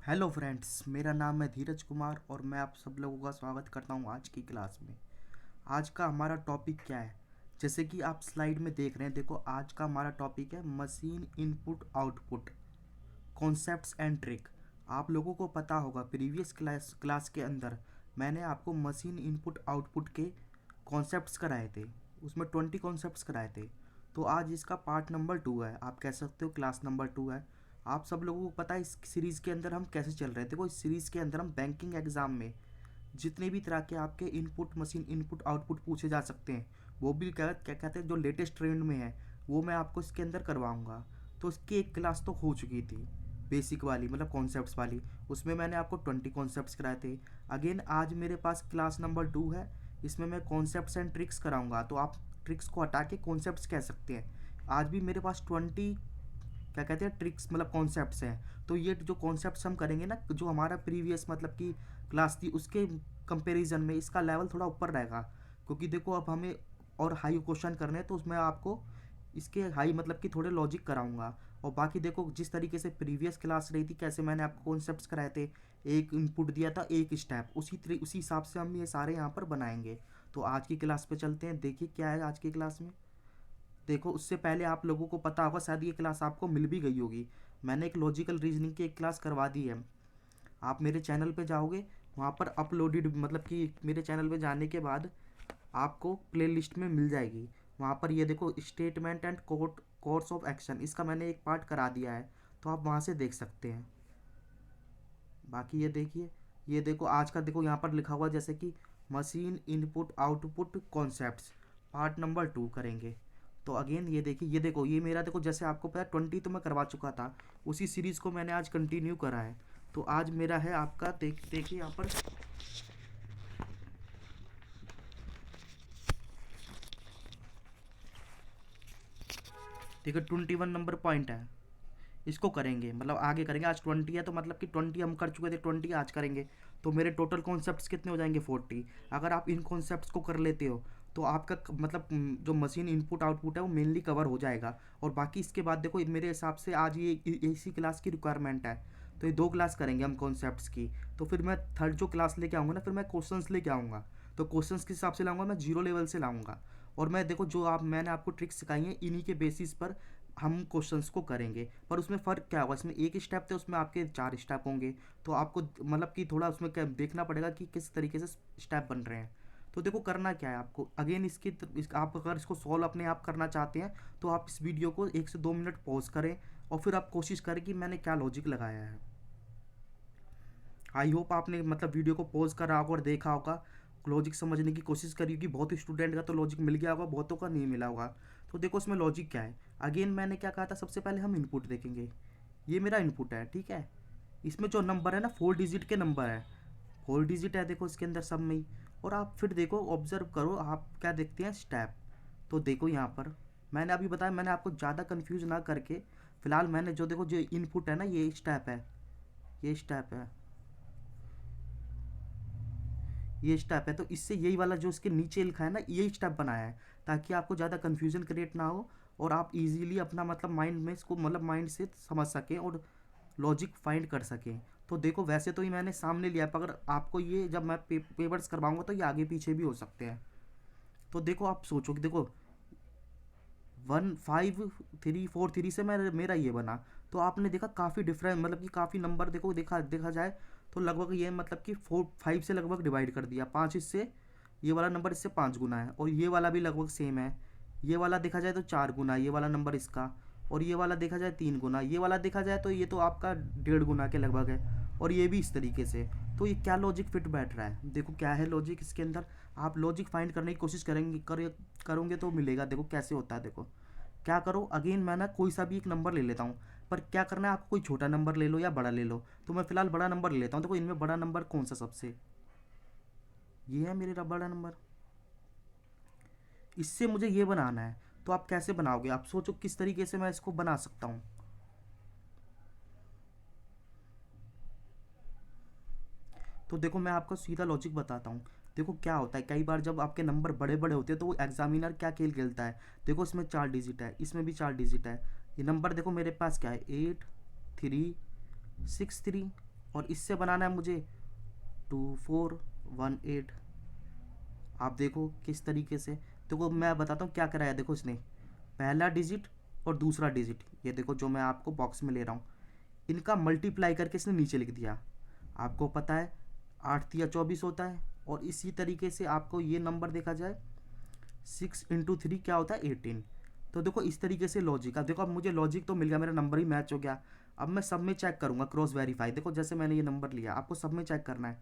Hello friends, मेरा नाम है धीरज कुमार और मैं आप सब लोगों का स्वागत करता हूं आज की क्लास में। आज का हमारा टॉपिक क्या है? जैसे कि आप स्लाइड में देख रहे हैं, देखो आज का हमारा टॉपिक है machine input output concepts and trick. आप लोगों को पता होगा प्रीवियस क्लास के अंदर मैंने आपको मशीन इनपुट आउटपुट के कॉन्सेप्ट्स कराए थे। उसमें 20 कॉन्सेप्ट्स कराए थे। तो आज इसका पार्ट नंबर 2 है, आप कह सकते हो क्लास नंबर 2 है। आप सब लोगों को पता है इस सीरीज़ के अंदर हम कैसे चल रहे थे। देखो इस सीरीज़ के अंदर हम बैंकिंग एग्ज़ाम में जितने भी तरह के आपके इनपुट मशीन इनपुट आउटपुट पूछे जा सकते हैं, वो भी क्या क्या कहते हैं जो लेटेस्ट ट्रेंड में है, वो मैं आपको इसके अंदर करवाऊंगा। तो इसकी एक क्लास तो हो चुकी थी, बेसिक वाली मतलब कॉन्सेप्ट्स वाली। उसमें मैंने आपको 20 कॉन्सेप्ट्स कराए थे। अगेन आज मेरे पास क्लास नंबर 2 है। इसमें मैं कॉन्सेप्ट्स एंड ट्रिक्स कराऊंगा, तो आप ट्रिक्स को हटा के कॉन्सेप्ट्स कह सकते हैं। आज भी मेरे पास 20 क्या कहते हैं ट्रिक्स मतलब कॉन्सेप्ट्स हैं। तो ये जो कॉन्सेप्ट्स हम करेंगे ना, जो हमारा प्रीवियस मतलब कि क्लास थी उसके कंपैरिजन में इसका लेवल थोड़ा ऊपर रहेगा। क्योंकि देखो अब हमें और हाई क्वेश्चन करने हैं, तो उसमें आपको इसके हाई मतलब कि थोड़े लॉजिक कराऊंगा। और बाकी देखो जिस तरीके से प्रीवियस क्लास रही थी, कैसे मैंने आपको कॉन्सेप्ट्स कराए थे, एक इनपुट दिया था एक स्टेप, उसी हिसाब से हम ये सारे यहाँ पर बनाएंगे। तो आज की क्लास पे चलते हैं, देखिए क्या है आज की क्लास में। देखो उससे पहले आप लोगों को पता होगा, शायद ये क्लास आपको मिल भी गई होगी। मैंने एक लॉजिकल रीजनिंग की एक क्लास करवा दी है। आप मेरे चैनल पे जाओगे, वहाँ पर अपलोडेड मतलब कि मेरे चैनल पे जाने के बाद आपको प्लेलिस्ट में मिल जाएगी। वहाँ पर ये देखो statement and course of action, इसका मैंने एक पार्ट करा दिया है, तो आप वहाँ से देख सकते हैं। बाकी ये देखिए, ये देखो आज का देखो यहाँ पर लिखा हुआ जैसे कि machine input output concepts part number 2 करेंगे। तो अगेन ये देखिए, ये देखो ये मेरा देखो जैसे आपको पता है 20 तो मैं करवा चुका था, उसी सीरीज़ को मैंने आज कंटिन्यू करा है। तो आज मेरा है आपका देखिए यहाँ पर देखिए 21 नंबर पॉइंट है। इसको करेंगे मतलब आगे करेंगे। आज 20 है तो मतलब कि 20 हम कर चुके थे, 20 आज करेंगे। तो मेरे टोटल कॉन्सेप्ट्स कितने हो जाएंगे 40। अगर आप इन कॉन्सेप्ट्स को कर लेते हो तो आपका मतलब जो मशीन इनपुट आउटपुट है वो मेनली कवर हो जाएगा। और बाकी इसके बाद देखो मेरे हिसाब से आज ये इसी क्लास की रिक्वायरमेंट है, तो ये 2 क्लास करेंगे हम कॉन्सेप्ट्स की। तो फिर मैं थर्ड जो क्लास लेके आऊँगा ना, फिर मैं क्वेश्चंस लेके आऊँगा। तो क्वेश्चंस के हिसाब से लाऊंगा, मैं जीरो लेवल से लाऊंगा। और मैं देखो जो आप मैंने आपको ट्रिक्स सिखाई हैं, इन्हीं के बेसिस पर हम क्वेश्चंस को करेंगे। पर उसमें फ़र्क क्या होगा, इसमें एक स्टेप थे, उसमें आपके 4 स्टेप होंगे। तो आपको मतलब कि थोड़ा उसमें क्या देखना पड़ेगा कि किस तरीके से स्टेप बन रहे हैं। तो देखो करना क्या है आपको, अगेन आप अगर इसको सॉल्व अपने आप करना चाहते हैं, तो आप इस वीडियो को 1 से 2 मिनट पॉज करें और फिर आप कोशिश करें कि मैंने क्या लॉजिक लगाया है। आई होप आपने मतलब वीडियो को पॉज करा होगा और देखा होगा, लॉजिक समझने की कोशिश करी होगी। बहुत स्टूडेंट का तो लॉजिक मिल गया होगा, बहुतों का नहीं मिला होगा। तो देखो इसमें लॉजिक क्या है। अगेन मैंने क्या कहा था, सबसे पहले हम इनपुट देखेंगे। ये मेरा इनपुट है, ठीक है। इसमें जो नंबर है ना 4 डिजिट के नंबर है, 4 डिजिट है देखो इसके अंदर सब में ही। और आप फिर देखो ऑब्जर्व करो, आप क्या देखते हैं स्टेप। तो देखो यहाँ पर मैंने अभी बताया, मैंने आपको ज़्यादा कंफ्यूज ना करके फिलहाल मैंने जो देखो जो इनपुट है ना, ये स्टेप है, ये स्टेप है, ये स्टेप है। तो इससे यही वाला जो इसके नीचे लिखा है ना, यही स्टेप बनाया है, ताकि आपको ज़्यादा कन्फ्यूजन क्रिएट ना हो और आप इजीली अपना मतलब माइंड में इसको मतलब माइंड से समझ सकें और लॉजिक फाइंड कर सकें। तो देखो वैसे तो ये मैंने सामने लिया है, पर अगर आपको ये जब मैं पेपर्स करवाऊंगा तो ये आगे पीछे भी हो सकते हैं। तो देखो आप सोचो कि देखो 1 5 3 4 3 से मैं मेरा ये बना। तो आपने देखा काफ़ी डिफरेंट मतलब कि काफ़ी नंबर देखो देखा जाए तो लगभग ये मतलब कि 4 5 से लगभग डिवाइड कर दिया, 5 इससे, ये वाला नंबर इससे 5 गुना है, और ये वाला भी लगभग सेम है। ये वाला देखा जाए तो 4 गुना ये वाला नंबर इसका, और ये वाला देखा जाए 3 गुना, ये वाला देखा जाए तो ये तो आपका 1.5 गुना के लगभग है, और ये भी इस तरीके से। तो ये क्या लॉजिक फिट बैठ रहा है, देखो क्या है लॉजिक इसके अंदर। आप लॉजिक फाइंड करने की कोशिश करोगे तो मिलेगा। देखो कैसे होता है, देखो क्या करो, अगेन मैं ना कोई सा भी एक नंबर ले लेता हूँ। पर क्या करना है आपको, कोई छोटा नंबर ले लो या बड़ा ले लो। तो मैं फिलहाल बड़ा नंबर ले लेता हूँ। देखो इनमें बड़ा नंबर कौन सा सबसे, ये है मेरा बड़ा नंबर। इससे मुझे ये बनाना है। तो आप कैसे बनाओगे, आप सोचो किस तरीके से मैं इसको बना सकता हूँ। तो देखो मैं आपको सीधा लॉजिक बताता हूँ। देखो क्या होता है, कई बार जब आपके नंबर बड़े बड़े होते हैं तो वो एग्जामिनर क्या खेल खेलता है। देखो इसमें 4 डिजिट है, इसमें भी 4 डिजिट है। ये नंबर देखो मेरे पास क्या है, 8 3 6 3 और इससे बनाना है मुझे 2418। आप देखो किस तरीके से, देखो मैं बताता हूँ क्या कराया। देखो इसने पहला डिजिट और दूसरा डिजिट, ये देखो जो मैं आपको बॉक्स में ले रहा हूँ, इनका मल्टीप्लाई करके इसने नीचे लिख दिया। आपको पता है 8 या 24 होता है, और इसी तरीके से आपको ये नंबर देखा जाए 6 × 3 क्या होता है 18। तो देखो इस तरीके से लॉजिक, अब देखो अब मुझे लॉजिक तो मिल गया, मेरा नंबर ही मैच हो गया। अब मैं सब में चेक करूँगा, क्रॉस वेरीफाई। देखो जैसे मैंने ये नंबर लिया, आपको सब में चेक करना है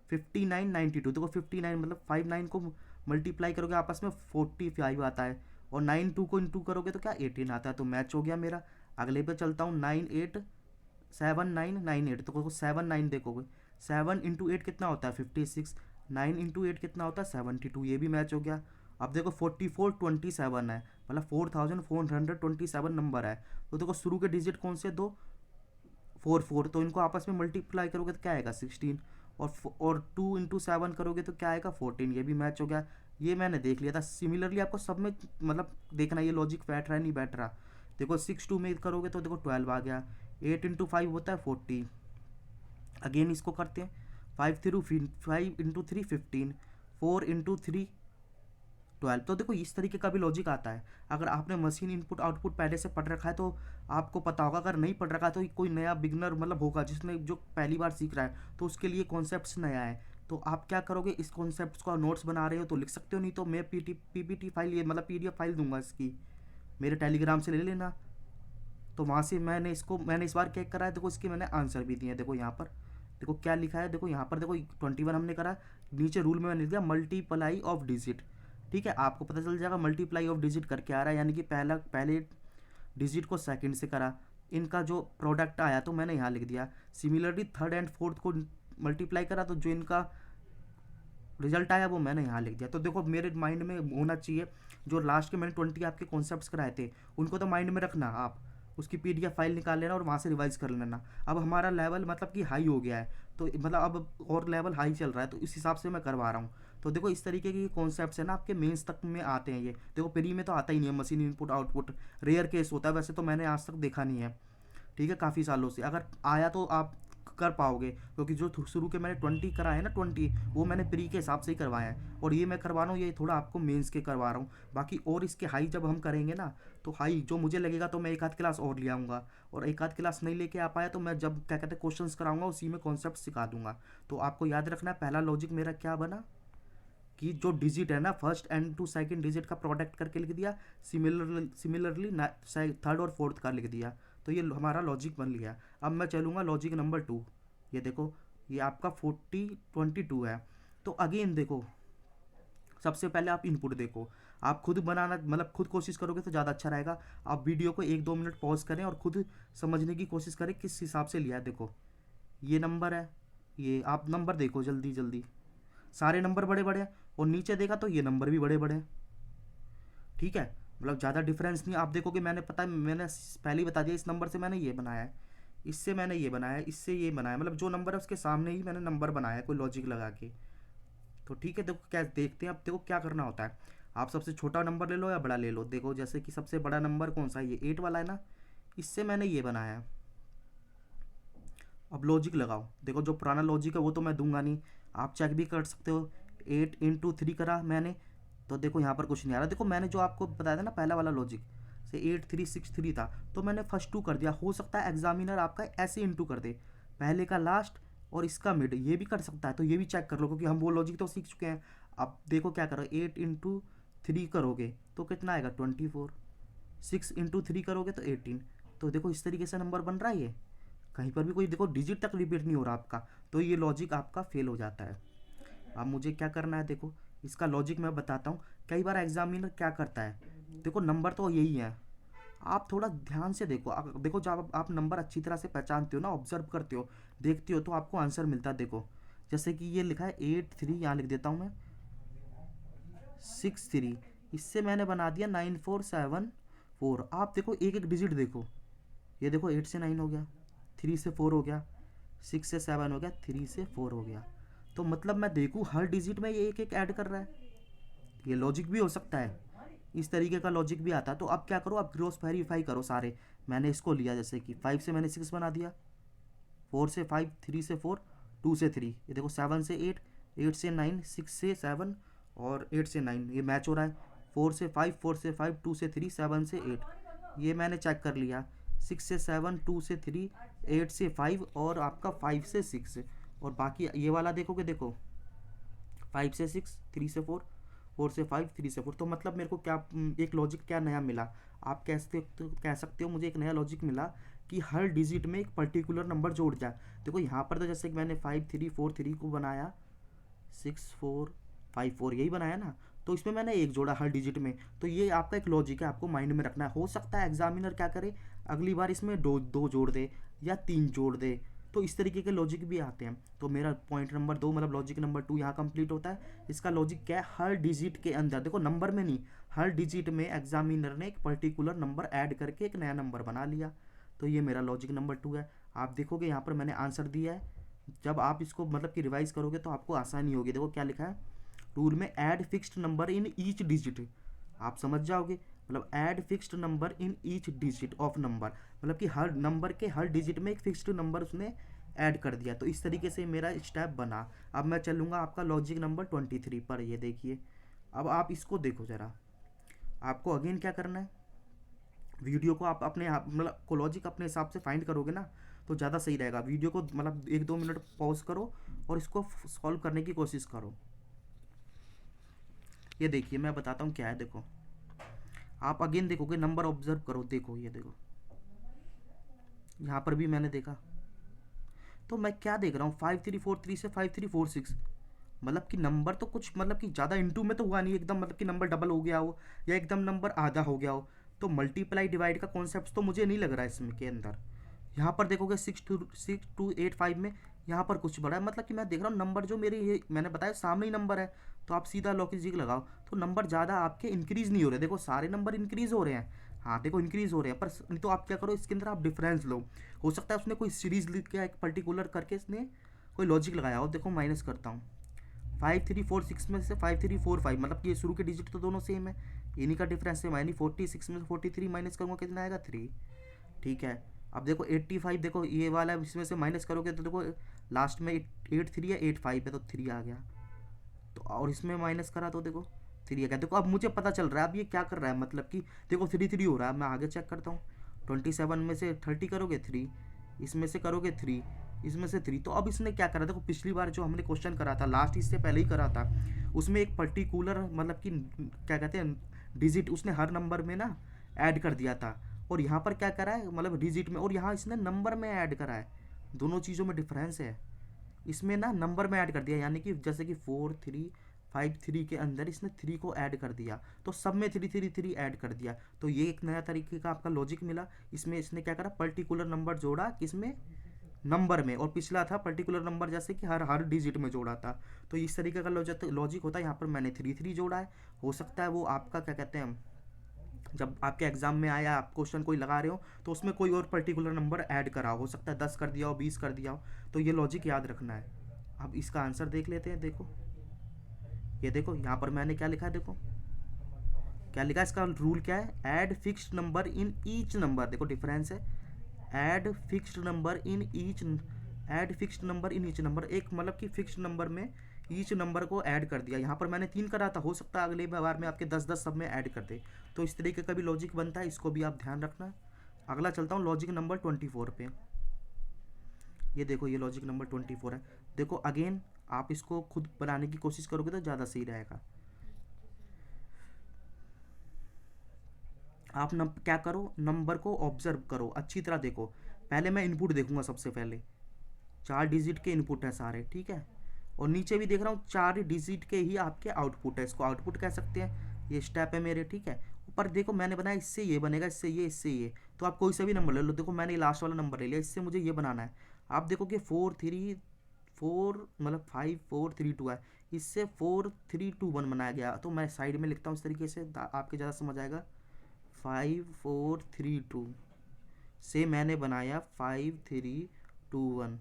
5992। देखो 59 मतलब 59 को मल्टीप्लाई करोगे आपस में 45 आता है, और 92 को इंटू करोगे तो क्या 18 आता है। तो मैच हो गया मेरा। अगले पे चलता हूँ 987998। तो देखो 79 देखोगे, 7 × 8 कितना होता है 56, 9 × 8 कितना होता है 72, ये भी मैच हो गया। अब देखो 4427 है, मतलब 4427 नंबर है। तो देखो शुरू के डिजिट कौन से दो, 4 तो इनको आपस में मल्टीप्लाई करोगे तो क्या आएगा 16, और 2 × 7 करोगे तो क्या आएगा 14, ये भी मैच हो गया। ये मैंने देख लिया था। सिमिलरली आपको सब में मतलब देखना ये लॉजिक बैठ रहा है नहीं बैठ रहा। देखो 6 2 में करोगे तो देखो 12 आ गया, 8 × 5 होता है 40। अगेन इसको करते हैं 5 × 3 15, 4 × 3 12। तो देखो इस तरीके का भी लॉजिक आता है। अगर आपने मशीन इनपुट आउटपुट पहले से पढ़ रखा है तो आपको पता होगा, अगर नहीं पढ़ रखा है तो कोई नया बिगनर मतलब होगा जिसने जो पहली बार सीख रहा है, तो उसके लिए कॉन्सेप्ट नया है। तो आप क्या करोगे, इस कॉन्सेप्ट का नोट्स बना रहे हो तो लिख सकते हो, नहीं तो मैं पीपीटी फाइल ये मतलब पीडीएफ फाइल दूंगा इसकी, मेरे टेलीग्राम से ले लेना। तो वहाँ से मैंने इस बार क्या करा है, देखो इसके मैंने आंसर भी दिए हैं। देखो यहाँ पर देखो क्या लिखा है, देखो यहाँ पर देखो 21 हमने करा। नीचे रूल में मैंने लिख दिया मल्टीप्लाई ऑफ डिजिट। ठीक है, आपको पता चल जाएगा मल्टीप्लाई ऑफ डिजिट करके आ रहा है, यानी कि पहले डिजिट को सेकंड से करा, इनका जो प्रोडक्ट आया तो मैंने यहाँ लिख दिया। सिमिलरली थर्ड एंड फोर्थ को मल्टीप्लाई करा तो जो इनका रिजल्ट आया वो मैंने यहाँ लिख दिया। तो देखो मेरे माइंड में होना चाहिए, जो लास्ट के मैंने 20 आपके कॉन्सेप्ट्स कराए थे उनको तो माइंड में रखना, आप उसकी पीडीएफ फाइल निकाल लेना और वहाँ से रिवाइज कर लेना। अब हमारा लेवल मतलब कि हाई हो गया है, तो मतलब अब और लेवल हाई चल रहा है, तो इस हिसाब से मैं करवा रहा हूँ। तो देखो इस तरीके के कॉन्सेप्ट्स है ना आपके मेंस तक में आते हैं। ये देखो प्री में तो आता ही नहीं है, machine input output rare case होता है, वैसे तो मैंने आज तक देखा नहीं है। ठीक है, काफ़ी सालों से अगर आया तो आप कर पाओगे, क्योंकि जो शुरू के मैंने 20 कराए ना 20, वो मैंने प्री के हिसाब से ही करवाए हैं, और ये मैं करवा रहा हूँ ये थोड़ा आपको मेंस के करवा रहा हूँ। बाकी और इसके हाई जब हम करेंगे ना, तो हाई जो मुझे लगेगा तो मैं एक आध क्लास और ले आऊँगा, और एक आध क्लास नहीं लेके आ पाया तो मैं जब क्या कहते हैं क्वेश्चंस कराऊंगा उसी में कॉन्सेप्ट सिखा दूंगा। तो आपको याद रखना है पहला लॉजिक मेरा क्या बना, कि जो डिजिट है ना first and to second digit का प्रोडक्ट करके लिख दिया, सिमिलरली थर्ड और फोर्थ का लिख दिया। तो ये हमारा लॉजिक बन गया। अब मैं चलूँगा लॉजिक नंबर 2। ये देखो ये आपका 22 है। तो अगेन देखो सबसे पहले आप इनपुट देखो, आप खुद बनाना मतलब खुद कोशिश करोगे तो ज़्यादा अच्छा रहेगा। आप वीडियो को 1-2 मिनट पॉज करें और खुद समझने की कोशिश करें किस हिसाब से लिया है। देखो ये नंबर है, ये आप नंबर देखो जल्दी जल्दी, सारे नंबर बड़े बड़े हैं, और नीचे देखा तो ये नंबर भी बड़े बड़े हैं। ठीक है, मतलब ज़्यादा डिफरेंस नहीं। आप देखोगे मैंने पता है मैंने पहले ही बता दिया, इस नंबर से मैंने ये बनाया है, इससे मैंने ये बनाया है, इससे ये बनाया, मतलब जो नंबर है उसके सामने ही मैंने नंबर बनाया है कोई लॉजिक लगा के। तो ठीक है, देखो क्या देखते हैं अब। देखो क्या करना होता है, आप सबसे छोटा नंबर ले लो या बड़ा ले लो। देखो जैसे कि सबसे बड़ा नंबर कौन सा है, ये 8 वाला है ना, इससे मैंने ये बनाया है। अब लॉजिक लगाओ, देखो जो पुराना लॉजिक है वो तो मैं दूंगा नहीं, आप चेक भी कर सकते हो। 8 × 3 करा मैंने, तो देखो यहाँ पर कुछ नहीं आ रहा। देखो मैंने जो आपको बताया था ना पहला वाला लॉजिक से 8363 था, तो मैंने फर्स्ट 2 कर दिया। हो सकता है एग्जामिनर आपका ऐसे इंटू कर दे, पहले का लास्ट और इसका मिड, ये भी कर सकता है। तो ये भी चेक कर लो, क्योंकि हम वो लॉजिक तो सीख चुके हैं। अब देखो क्या करो, 8 × 3 करोगे तो कितना आएगा 24, 6 × 3 करोगे तो 18। तो देखो इस तरीके से नंबर बन रहा है। ये कहीं पर भी कोई देखो डिजिट तक रिपीट नहीं हो रहा आपका, तो ये लॉजिक आपका फेल हो जाता है। अब मुझे क्या करना है, देखो इसका लॉजिक मैं बताता हूँ। कई बार एग्जामिनर क्या करता है, देखो नंबर तो यही है, आप थोड़ा ध्यान से देखो। देखो जब आप नंबर अच्छी तरह से पहचानते हो ना, ऑब्जर्व करते हो, देखते हो, तो आपको आंसर मिलता है। देखो जैसे कि ये लिखा है 83, यहाँ लिख देता हूँ मैं 63, इससे मैंने बना दिया 9474। आप देखो एक एक डिजिट देखो, ये देखो 8 से 9 हो गया, 3 से 4 हो गया, 6 से 7 हो गया, 3 से 4 हो गया। तो मतलब मैं देखूँ हर डिजिट में ये एक एक ऐड कर रहा है। ये लॉजिक भी हो सकता है, इस तरीके का लॉजिक भी आता है। तो अब क्या करो, आप क्रॉस वेरीफाई करो सारे। मैंने इसको लिया जैसे कि 5 से मैंने 6 बना दिया, 4 से 5, 3 से 4, 2 से 3, ये देखो 7 से 8, 8 से 9, 6 से 7 और 8 से 9, ये मैच हो रहा है। 4 से 5, 4 से 5, 2 से 3, 7 से 8, ये मैंने चेक कर लिया। 6 से 7, 2 से 3, 8 से 5 और आपका 5 से 6। और बाकी ये वाला देखोगे, देखो 5 से 6, 3 से 4, 4 से 5, 3 से 4। तो मतलब मेरे को क्या एक लॉजिक क्या नया मिला, आप कह सकते हो मुझे एक नया लॉजिक मिला कि हर डिजिट में एक पर्टिकुलर नंबर जोड़ जाए। देखो यहाँ पर तो जैसे कि मैंने 5 3 4 3 को बनाया, 6 4 5 4 यही बनाया ना, तो इसमें मैंने एक जोड़ा हर डिजिट में। तो ये आपका एक लॉजिक है, आपको माइंड में रखना है। हो सकता है एग्जामिनर क्या करे, अगली बार इसमें दो जोड़ दे या 3 जोड़ दे, तो इस तरीके के लॉजिक भी आते हैं। तो मेरा पॉइंट नंबर 2 मतलब लॉजिक नंबर 2 यहाँ कंप्लीट होता है। इसका लॉजिक क्या है, हर डिजिट के अंदर, देखो नंबर में नहीं, हर डिजिट में एग्जामिनर ने एक पर्टिकुलर नंबर ऐड करके एक नया नंबर बना लिया। तो ये मेरा लॉजिक नंबर 2 है। आप देखोगे यहाँ पर मैंने आंसर दिया है, जब आप इसको मतलब कि रिवाइज करोगे तो आपको आसानी होगी। देखो क्या लिखा है रूल में, add fixed number in each digit, आप समझ जाओगे। मतलब add fixed number in each digit of number, मतलब कि हर नंबर के हर डिजिट में एक फिक्स्ड नंबर उसने ऐड कर दिया। तो इस तरीके से मेरा स्टेप बना। अब मैं चलूँगा आपका लॉजिक नंबर 23 पर। ये देखिए, अब आप इसको देखो ज़रा, आपको अगेन क्या करना है, वीडियो को आप अपने मतलब को लॉजिक अपने हिसाब से फाइंड करोगे ना तो ज़्यादा सही रहेगा। वीडियो को मतलब 1-2 मिनट पॉज करो और इसको सॉल्व करने की कोशिश करो। ये देखिए मैं बताता हूँ क्या है। देखो आप अगेन देखोगे, नंबर ऑब्जर्व करो, देखो ये देखो यहाँ पर भी मैंने देखा। तो मैं क्या देख रहा हूँ, 5343 से 5346, मतलब कि नंबर तो कुछ मतलब कि ज़्यादा इंटू में तो हुआ नहीं एकदम, मतलब कि नंबर डबल हो गया हो या एकदम नंबर आधा हो गया हो। तो मल्टीप्लाई डिवाइड का कॉन्सेप्ट तो मुझे नहीं लग रहा है इसमें के अंदर। यहाँ पर देखोगे 6285 में यहाँ पर कुछ बड़ा है, मतलब कि मैं देख रहा हूँ नंबर जो मेरे ये मैंने बताया सामने ही नंबर है। तो आप सीधा लॉजिक लगाओ, तो नंबर ज़्यादा आपके इंक्रीज़ नहीं हो रहे। देखो सारे नंबर इंक्रीज़ हो रहे हैं, हाँ देखो इंक्रीज़ हो रहे हैं, पर नहीं तो आप क्या करो, इसके अंदर आप डिफरेंस लो। हो सकता है उसने कोई सीरीज़ लिख के एक पर्टिकुलर करके इसने कोई लॉजिक लगाया हो। देखो माइनस करता हूँ, 5346 में से 5345, मतलब कि ये शुरू के डिजिट तो दोनों सेम है, इन्हीं का डिफरेंस है। यानी 46 में से 43 माइनस करूँगा कितना आएगा, 3। ठीक है, अब देखो 85, देखो ये वाला इसमें से माइनस करोगे तो देखो लास्ट में 83 या 85 है तो 3 आ गया। तो और इसमें माइनस करा तो देखो 3 आ गया। देखो अब मुझे पता चल रहा है अब ये क्या कर रहा है, मतलब कि देखो 3 हो रहा है। मैं आगे चेक करता हूँ, 27 में से 30 करोगे 3, इसमें से करोगे 3, इसमें से 3। तो अब इसने क्या करा, देखो पिछली बार जो हमने क्वेश्चन करा था, लास्ट इससे पहले ही करा था, उसमें एक पर्टिकुलर मतलब कि क्या कहते हैं डिजिट उसने हर नंबर में ना ऐड कर दिया था। और यहाँ पर क्या करा है, मतलब डिजिट में, और यहाँ इसने नंबर में ऐड करा है। दोनों चीज़ों में डिफरेंस है, इसमें ना नंबर में ऐड कर दिया, यानी कि जैसे कि 4353 के अंदर इसने 3 को ऐड कर दिया, तो सब में 3 ऐड कर दिया। तो ये एक नया तरीके का आपका लॉजिक मिला। इसमें इसने क्या करा, पर्टिकुलर नंबर जोड़ा किसमें, नंबर में, और पिछला था पर्टिकुलर नंबर जैसे कि हर हर डिजिट में जोड़ा था। तो इस तरीके का लॉजिक होता है। यहाँ पर मैंने 3 जोड़ा है। हो सकता है वो आपका क्या कहते हैं, जब आपके एग्जाम में आया आप क्वेश्चन कोई लगा रहे हो तो उसमें कोई और पर्टिकुलर नंबर ऐड करा हो सकता है 10 कर दिया हो, 20 कर दिया हो। तो ये लॉजिक याद रखना है। अब इसका आंसर देख लेते हैं। देखो ये देखो यहाँ पर मैंने क्या लिखा है, देखो क्या लिखा है, इसका रूल क्या है, add fixed number in each number. देखो डिफरेंस है, add fixed number in each, add fixed number in each number, एक मतलब कि फिक्स्ड नंबर में ईच नंबर को ऐड कर दिया। यहाँ पर मैंने 3 करा था, हो सकता है अगले बार में आपके 10-10 सब में ऐड कर दे। तो इस तरीके का भी लॉजिक बनता है, इसको भी आप ध्यान रखना। अगला चलता हूँ लॉजिक नंबर 24 पे। ये देखो ये लॉजिक नंबर 24 है। देखो अगेन आप इसको खुद बनाने की कोशिश करोगे तो ज़्यादा सही रहेगा। आप क्या करो, नंबर को ऑब्जर्व करो, अच्छी तरह देखो। पहले मैं इनपुट देखूंगा, सबसे पहले 4 डिजिट के इनपुट हैं सारे, ठीक है। और नीचे भी देख रहा हूँ 4 डिजिट के ही आपके आउटपुट है, इसको आउटपुट कह सकते हैं। ये स्टेप है मेरे, ठीक है। ऊपर देखो मैंने बनाया, इससे ये बनेगा, इससे ये, इससे ये। तो आप कोई सा भी नंबर ले लो। देखो मैंने लास्ट वाला नंबर ले लिया, इससे मुझे ये बनाना है। आप देखो कि 4 मतलब 5432 है, इससे 4321 बनाया गया। तो मैं साइड में लिखता हूँ इस तरीके से, आपके ज़्यादा समझ आएगा। 5432 से मैंने बनाया 5321।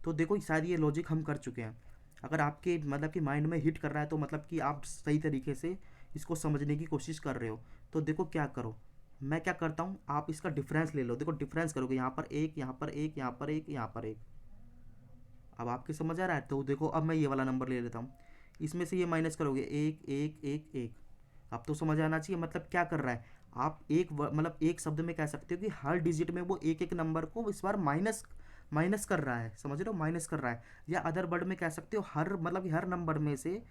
तो देखो शायद ये लॉजिक हम कर चुके हैं। अगर आपके मतलब कि माइंड में हिट कर रहा है तो मतलब कि आप सही तरीके से इसको समझने की कोशिश कर रहे हो। तो देखो क्या करो, मैं क्या करता हूँ, आप इसका डिफरेंस ले लो। देखो डिफरेंस करोगे, यहाँ पर एक, यहाँ पर एक, यहाँ पर एक, यहाँ पर एक। अब आपकी समझ आ रहा है? तो देखो अब मैं ये वाला नंबर ले लेता हूँ, इसमें से ये माइनस करोगे, एक एक एक एक। अब तो समझ आना चाहिए मतलब क्या कर रहा है। आप एक मतलब एक शब्द में कह सकते हो कि हर डिजिट में वो एक एक नंबर को इस बार माइनस माइनस कर रहा है, समझ रहे हो, माइनस कर रहा है। या अदर वर्ड में कह सकते हो हर मतलब हर नंबर में से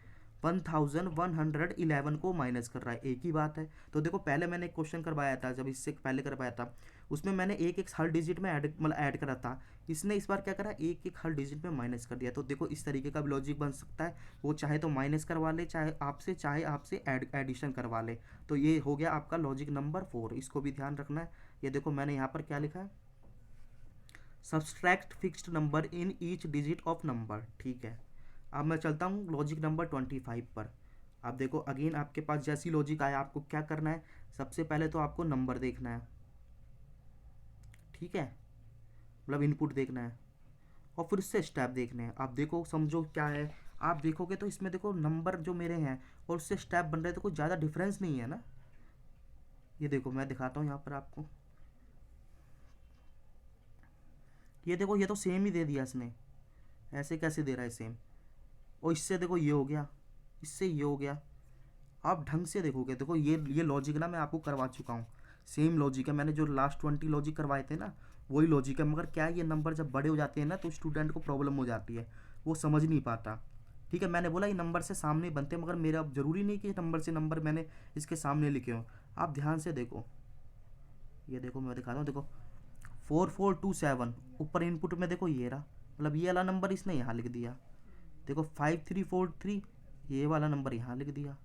1111 को माइनस कर रहा है, एक ही बात है। तो देखो पहले मैंने एक क्वेश्चन करवाया था, जब इससे पहले करवाया था, उसमें मैंने एक एक हर डिजिट में ऐड मतलब ऐड करा था। इसने इस बार क्या करा, एक एक हर डिजिट में माइनस कर दिया। तो देखो इस तरीके का भी लॉजिक बन सकता है। वो चाहे तो माइनस करवा ले, चाहे आपसे एडिशन करवा ले। तो ये हो गया आपका लॉजिक नंबर 4, इसको भी ध्यान रखना है। ये देखो मैंने यहाँ पर क्या लिखा है, subtract fixed number in each digit of number. ठीक है, अब मैं चलता हूँ लॉजिक नंबर 25 पर। अब देखो अगेन आपके पास जैसी लॉजिक आया, आपको क्या करना है, सबसे पहले तो आपको नंबर देखना है, ठीक है, मतलब इनपुट देखना है, और फिर उससे स्टेप देखने हैं। आप देखो समझो क्या है, आप देखोगे तो इसमें देखो नंबर जो मेरे हैं और उससे स्टेप बन रहे हैं तो कोई ज़्यादा डिफरेंस नहीं है ना। ये देखो मैं दिखाता हूँ यहाँ पर आपको, ये देखो ये तो सेम ही दे दिया इसने, ऐसे कैसे दे रहा है सेम। और इससे देखो ये हो गया, इससे ये हो गया। आप ढंग से देखोगे, देखो ये लॉजिक ना मैं आपको करवा चुका हूँ, सेम लॉजिक है। मैंने जो लास्ट 20 लॉजिक करवाए थे ना, वही लॉजिक है। मगर क्या है, ये नंबर जब बड़े हो जाते हैं ना तो स्टूडेंट को प्रॉब्लम हो जाती है, वो समझ नहीं पाता। ठीक है, मैंने बोला ये नंबर से सामने बनते हैं, मगर मेरा अब ज़रूरी नहीं कि नंबर से नंबर मैंने इसके सामने लिखे हों। आप ध्यान से देखो, ये देखो मैं दिखाता हूँ, देखो 4427 ऊपर इनपुट में देखो ये रहा, मतलब ये वाला नंबर इसने यहाँ लिख दिया। देखो 5343 ये वाला नंबर यहाँ लिख दिया,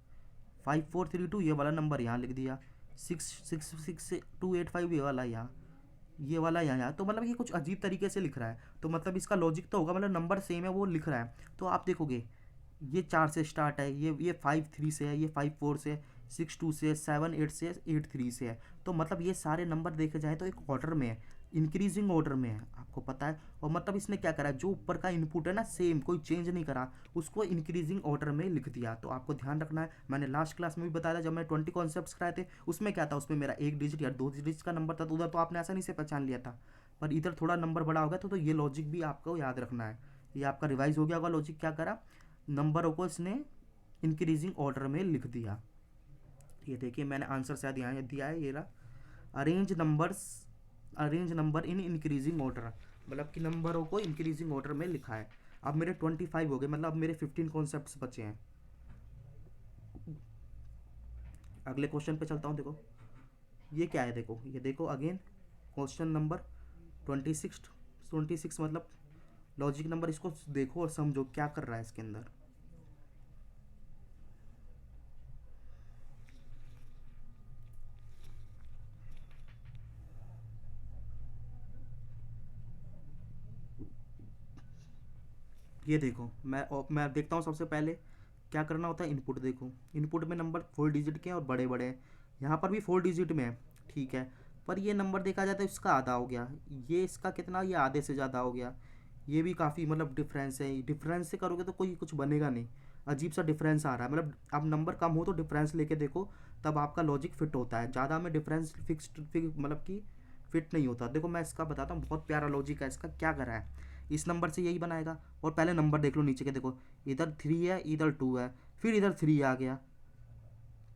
5432 ये वाला नंबर यहाँ लिख दिया, 666285 ये वाला यहाँ, ये वाला यहाँ। तो मतलब ये कुछ अजीब तरीके से लिख रहा है, तो मतलब इसका लॉजिक तो होगा, मतलब नंबर सेम है वो लिख रहा है। तो आप देखोगे ये 4 से स्टार्ट है, ये 53 से है, ये 54 से, 62 से, 78 से, 83 से है। तो मतलब ये सारे नंबर देखे जाए तो एक ऑर्डर में है, इंक्रीजिंग ऑर्डर में है, आपको पता है। और मतलब इसने क्या करा, जो ऊपर का इनपुट है ना सेम, कोई चेंज नहीं करा, उसको इंक्रीजिंग ऑर्डर में लिख दिया। तो आपको ध्यान रखना है, मैंने लास्ट क्लास में भी बताया था जब मैं 20 कॉन्सेप्ट्स कराए थे, उसमें क्या था, उसमें मेरा एक डिजिट या दो डिजिट का नंबर था, तो उधर तो आपने आसानी से पहचान लिया था। पर इधर थोड़ा नंबर बड़ा हो गया, तो ये लॉजिक भी आपको याद रखना है। ये आपका रिवाइज हो गया होगा लॉजिक। क्या करा, नंबरों को इसने इंक्रीजिंग ऑर्डर में लिख दिया। ये देखिए मैंने आंसर शायद यहाँ दिया है, ये रहा, arrange number in increasing order, मतलब कि नंबरों को इंक्रीजिंग ऑर्डर में लिखा है। अब मेरे 25 हो गए, मतलब अब मेरे 15 कॉन्सेप्ट्स बचे हैं। अगले क्वेश्चन पे चलता हूँ। देखो ये क्या है, देखो ये देखो अगेन क्वेश्चन नंबर 26। 26 मतलब लॉजिक नंबर, इसको देखो और समझो क्या कर रहा है इसके अंदर। ये देखो मैं देखता हूँ, सबसे पहले क्या करना होता है, इनपुट देखो, इनपुट में नंबर 4 डिजिट के हैं और बड़े बड़े हैं। यहाँ पर भी 4 डिजिट में है, ठीक है। पर ये नंबर देखा जाता है इसका आधा हो गया, ये इसका कितना, ये आधे से ज़्यादा हो गया। ये भी काफ़ी मतलब डिफरेंस है, डिफरेंस से करोगे तो कोई कुछ बनेगा नहीं, अजीब सा डिफरेंस आ रहा है। मतलब अब नंबर कम हो तो डिफरेंस लेके देखो, तब आपका लॉजिक फिट होता है। ज़्यादा में डिफरेंस मतलब कि फिट नहीं होता। देखो मैं इसका बताता हूँ, बहुत प्यारा लॉजिक है इसका। क्या करा है, इस नंबर से यही बनाएगा, और पहले नंबर देख लो नीचे के, देखो इधर 3 है, इधर 2 है, फिर इधर 3 आ गया।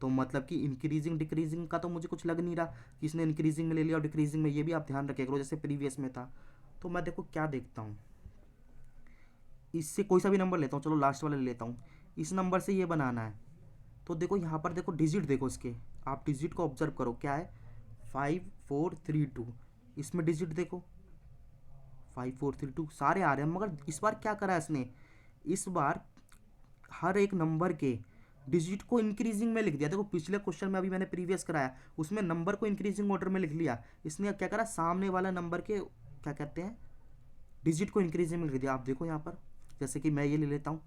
तो मतलब कि इंक्रीजिंग डिक्रीजिंग का तो मुझे कुछ लग नहीं रहा कि इसने इंक्रीजिंग में ले लिया और डिक्रीजिंग में, ये भी आप ध्यान रखिए करो जैसे प्रीवियस में था। तो मैं देखो क्या देखता हूँ, इससे कोई सा भी नंबर लेता हूँ, चलो लास्ट वाला ले लेता हूँ, इस नंबर से ये बनाना है। तो देखो यहाँ पर देखो डिजिट देखो इसके, आप डिजिट को ऑब्जर्व करो, क्या है 5432, इसमें डिजिट देखो 5432 सारे आ रहे हैं। मगर इस बार क्या करा है इसने, इस बार हर एक नंबर के डिजिट को इंक्रीजिंग में लिख दिया। देखो पिछले क्वेश्चन में अभी मैंने प्रीवियस कराया, उसमें नंबर को इंक्रीजिंग ऑर्डर में लिख लिया, इसने क्या करा, सामने वाला नंबर के क्या कहते हैं डिजिट को इंक्रीजिंग में लिख दिया। आप देखो यहाँ पर, जैसे कि मैं ये ले लेता हूँ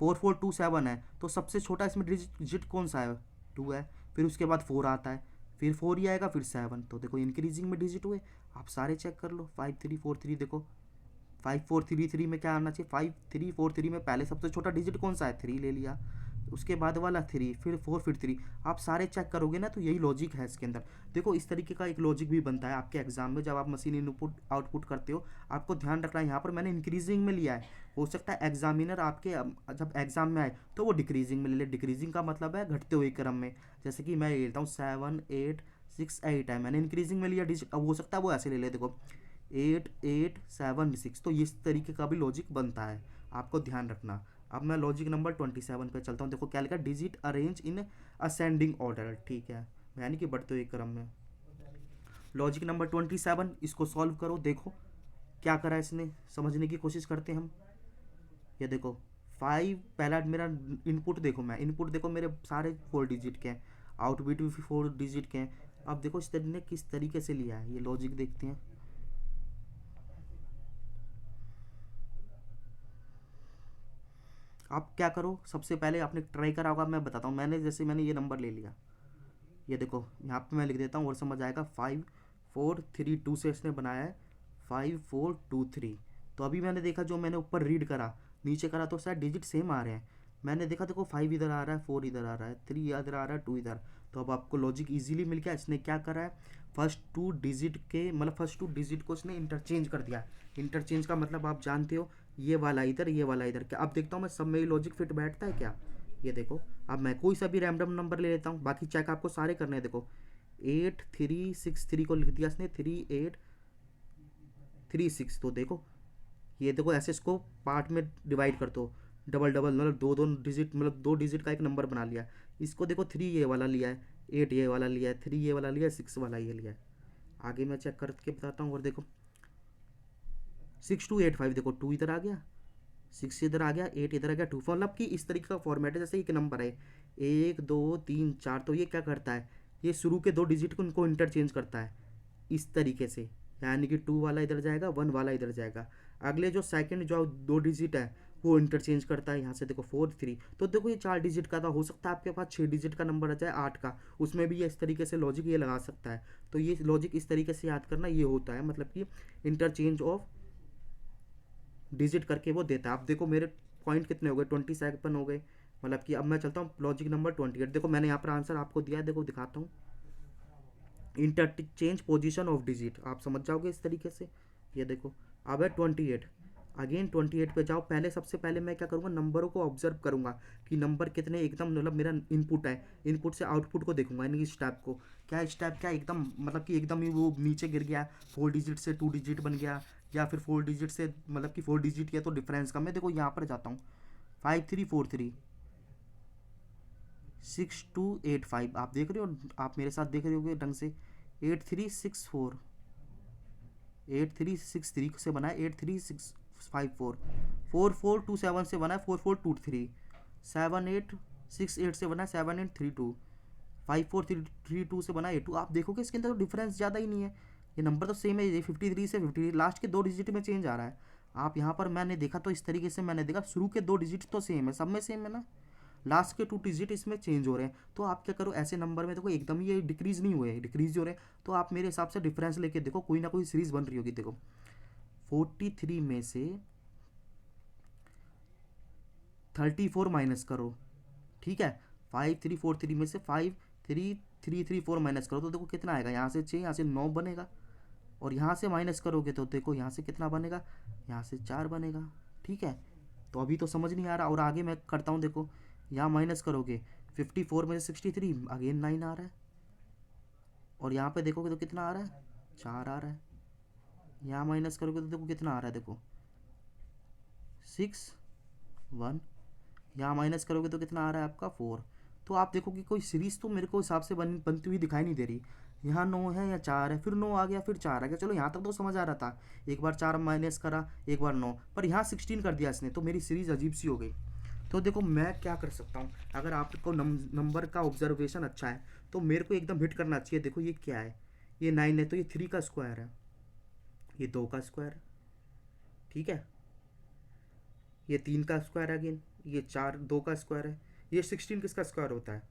4427 है, तो सबसे छोटा इसमें डिजिट कौन सा है, 2 है, फिर उसके बाद 4 आता है, फिर 4 ही आएगा, फिर 7। तो देखो इंक्रीजिंग में डिजिट हुए, आप सारे चेक कर लो। 5343 देखो, 5433 में क्या आना चाहिए, 5343 में पहले सबसे छोटा डिजिट कौन सा है, 3 ले लिया। उसके बाद वाला 3, फिर 4, फिर 3। आप सारे चेक करोगे ना तो यही लॉजिक है इसके अंदर। देखो इस तरीके का एक लॉजिक भी बनता है आपके एग्जाम में जब आप मशीन इनपुट आउटपुट करते हो। आपको ध्यान रखना है यहाँ पर मैंने इंक्रीजिंग में लिया है। हो सकता है एग्जामिनर आपके जब एग्जाम में आए तो वो डिक्रीजिंग में ले ले। डिक्रीजिंग का मतलब है घटते हुए क्रम में। जैसे कि मैं लेता हूँ 7 8 6 8 है, मैंने इंक्रीजिंग में लिया डिजिट। अब हो सकता है वो ऐसे ले ले, देखो 8 8 7 6। तो इस तरीके का भी लॉजिक बनता है, आपको ध्यान रखना। अब मैं लॉजिक नंबर 27 पे चलता हूँ। देखो क्या लिखा, digit arrange in ascending order, ठीक है, यानी कि बढ़ते हुए क्रम में। लॉजिक नंबर 27, इसको सॉल्व करो। देखो क्या करा इसने, समझने की कोशिश करते हैं हम। ये देखो 5 पहला मेरा इनपुट, देखो मैं इनपुट देखो मेरे सारे 4 डिजिट के हैं, आउटपुट भी 4 डिजिट के हैं। अब देखो इस ने किस तरीके से लिया है, ये लॉजिक देखते हैं। आप क्या करो, सबसे पहले आपने ट्राई करा होगा, मैं बताता हूँ। मैंने ये नंबर ले लिया, ये देखो यहाँ पे मैं लिख देता हूँ और समझ आएगा। 5 4 3 2 से इसने बनाया है 5 4 2 3। तो अभी मैंने देखा, जो मैंने ऊपर रीड करा नीचे करा तो शायद डिजिट सेम आ रहे हैं। मैंने देखा देखो 5 इधर आ रहा है, 4 इधर आ रहा है, 3 इधर आ रहा है, 2 इधर। तो अब आपको लॉजिक इजीली मिल गया। इसने क्या करा है, फर्स्ट टू डिजिट को इसने इंटरचेंज कर दिया। इंटरचेंज का मतलब आप जानते हो, ये वाला इधर, ये वाला इधर। क्या अब देखता हूँ मैं सब में ये लॉजिक फिट बैठता है क्या। ये देखो अब मैं कोई सा भी रैंडम नंबर ले लेता हूँ, बाकी चेक आपको सारे करने हैं। देखो 8 3 6 3 को लिख दिया इसने, 3 8 3 6। तो देखो ये देखो ऐसे इसको पार्ट में डिवाइड कर दो, डबल डबल मतलब दो दो डिजिट, मतलब 2 डिजिट का एक नंबर बना लिया। इसको देखो 3 ये वाला लिया है, 8 ये वाला लिया है, 3 ये वाला लिया है, 6 वाला ये लिया है। आगे मैं चेक करके बताता हूँ। और देखो 6285, देखो 2 इधर आ गया, 6 इधर आ गया, 8 इधर आ गया, 2। मतलब कि इस तरीके का फॉर्मेट है। जैसे एक नंबर है 1 2 3 4, तो ये क्या करता है, ये शुरू के 2 डिजिट को उनको इंटरचेंज करता है इस तरीके से। यानी कि 2 वाला इधर जाएगा, 1 वाला इधर जाएगा। अगले जो सेकंड जो 2 डिजिट है वो इंटरचेंज करता है यहाँ से। देखो 4 3। तो देखो ये 4 डिजिट का था, हो सकता है आपके पास 6 डिजिट का नंबर आ जाए, 8 का, उसमें भी ये इस तरीके से लॉजिक ये लगा सकता है। तो ये लॉजिक इस तरीके से याद करना, ये होता है मतलब कि इंटरचेंज ऑफ डिजिट करके वो देता है। अब देखो मेरे पॉइंट कितने हो गए, 27 हो गए। मतलब कि अब मैं चलता हूँ लॉजिक नंबर 28। देखो मैंने यहाँ पर आंसर आपको दिया है, देखो दिखाता हूँ। इंटरचेंज पोजीशन ऑफ डिजिट, आप समझ जाओगे इस तरीके से। ये देखो अब है 28। अगेन 28 पे जाओ। पहले सबसे पहले मैं क्या करूँगा, नंबरों को ऑब्जर्व करूँगा कि नंबर कितने एकदम, मतलब मेरा इनपुट है, इनपुट से आउटपुट को देखूंगा, यानी कि स्टेप को। क्या स्टेप क्या एकदम, मतलब कि एकदम ही वो नीचे गिर गया, 4 डिजिट से 2 डिजिट बन गया, या फिर 4 डिजिट से मतलब कि 4 डिजिट किया तो डिफरेंस का। मैं देखो यहाँ पर जाता हूँ 5343 6285। आप देख रहे हो, आप मेरे साथ देख रहे होगे ढंग से। 8364 से बना है 8354। 4427 से बना है 4423। 7868 से बना है 7832। 5432 से बना है 82। आप देखोगे इसके अंदर तो डिफरेंस ज़्यादा ही नहीं है, ये नंबर तो सेम है। ये 53 से 53, लास्ट के 2 डिजिट में चेंज आ रहा है। आप यहाँ पर मैंने देखा तो इस तरीके से मैंने देखा, शुरू के 2 डिजिट तो सेम है, सब में सेम है ना, लास्ट के 2 डिजिट इसमें चेंज हो रहे हैं। तो आप क्या करो, ऐसे नंबर में देखो एकदम ये डिक्रीज नहीं हुए, डिक्रीज हो रहे हैं। तो आप मेरे हिसाब से डिफरेंस लेके देखो, कोई ना कोई सीरीज बन रही होगी। देखो 43 में से 34 माइनस करो, ठीक है। 5343 में से 53334 माइनस करो तो देखो कितना आएगा, यहाँ से 6, यहाँ से 9 बनेगा। और यहाँ से माइनस करोगे तो देखो यहाँ से कितना बनेगा, यहाँ से 4 बनेगा, ठीक है। तो अभी तो समझ नहीं आ रहा, और आगे मैं करता हूँ। देखो यहाँ माइनस करोगे, 54 में से 63, अगेन 9 आ रहा है। और यहाँ पे देखोगे तो कितना आ रहा है, 4 आ रहा है। यहाँ माइनस करोगे तो देखो कितना आ रहा है, देखो 6 1। यहाँ माइनस करोगे तो कितना आ रहा है आपका 4। तो आप देखो कि कोई सीरीज तो मेरे को हिसाब से बनती हुई दिखाई नहीं दे रही। यहाँ 9 है या 4 है, फिर 9 आ गया, फिर 4 आ गया। चलो यहाँ तक तो समझ आ रहा था, एक बार 4 माइनस करा, एक बार 9, पर यहाँ 16 कर दिया इसने, तो मेरी सीरीज अजीब सी हो गई। तो देखो मैं क्या कर सकता हूँ, अगर आपको नंबर का ऑब्जर्वेशन अच्छा है तो मेरे को एकदम हिट करना चाहिए। देखो ये क्या है, ये 9 है तो ये 3 का स्क्वायर है, ये 2 का स्क्वायर है, ठीक है। ये 3 का स्क्वायर है अगेन, ये 4 2 का स्क्वायर है। ये 16 किसका स्क्वायर होता है,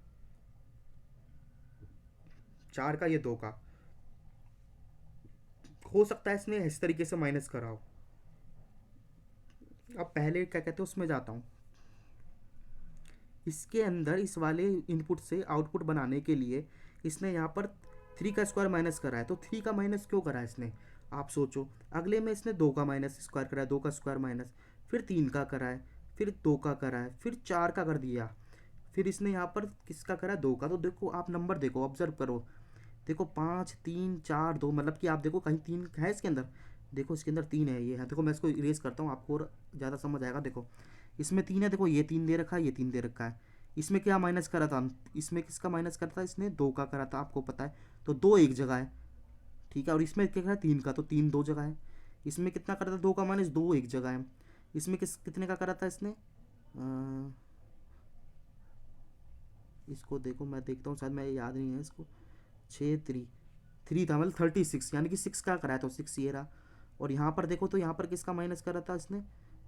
4 का, ये 2 का। हो सकता है इसने इस तरीके से माइनस करा हो। अब पहले क्या कहते हैं उसमें जाता हूँ, इसके अंदर इस वाले इनपुट से आउटपुट बनाने के लिए इसने यहाँ पर 3 का स्क्वायर माइनस करा है। तो 3 का माइनस क्यों करा है इसने, आप सोचो। अगले में इसने 2 का माइनस स्क्वायर करा है, 2 का स्क्वायर माइनस, फिर 3 का करा है, फिर 2 का करा है, फिर 4 का कर दिया, फिर इसने यहाँ पर किसका करा है, 2 का। तो देखो आप नंबर देखो, ऑब्जर्व करो, देखो 5 3 4 2, मतलब कि आप देखो कहीं 3 है इसके अंदर, देखो इसके अंदर 3 है, ये है। देखो मैं इसको इरेज करता हूँ, आपको और ज़्यादा समझ आएगा। देखो इसमें 3 है, देखो ये 3 दे रखा है, ये 3 दे रखा है। इसमें क्या माइनस करा था, इसमें किसका माइनस करा था, इसने 2 का करा था, आपको पता है। तो 2 एक जगह है, ठीक है। और इसमें क्या करा 3 का, तो 3 दो जगह है। इसमें कितना करा था, 2 का माइनस, 2 एक जगह है। इसमें कितने का करा था इसने, इसको देखो, मैं देखता हूँ, शायद मैं याद नहीं है इसको। 6 3 था, मतलब 36, यानी कि 6 का कराया, तो 6 ये रहा। और यहाँ पर देखो, तो यहाँ पर किसका माइनस करा था इसने,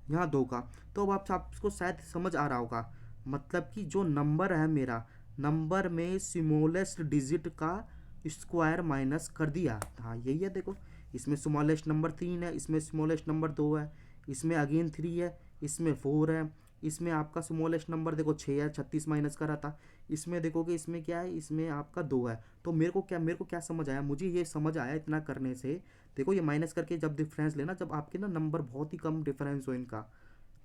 यहाँ 2 का। तो अब आपको शायद समझ आ रहा होगा, मतलब कि जो नंबर है मेरा, नंबर में स्मॉलेस्ट डिजिट का स्क्वायर माइनस कर दिया। हाँ यही है, देखो इसमें स्मॉलेस्ट नंबर 3 है, इसमें स्मॉलेस्ट नंबर 2 है, इसमें अगेन 3 है, इसमें 4 है, इसमें आपका स्मॉलेस्ट नंबर देखो 6 है, 36 माइनस करा था। इसमें देखोगे इसमें क्या है, इसमें आपका 2 है। तो मेरे को क्या समझ आया, मुझे ये समझ आया इतना करने से, देखो ये माइनस करके जब डिफरेंस लेना, जब आपके ना नंबर बहुत ही कम डिफरेंस हो इनका,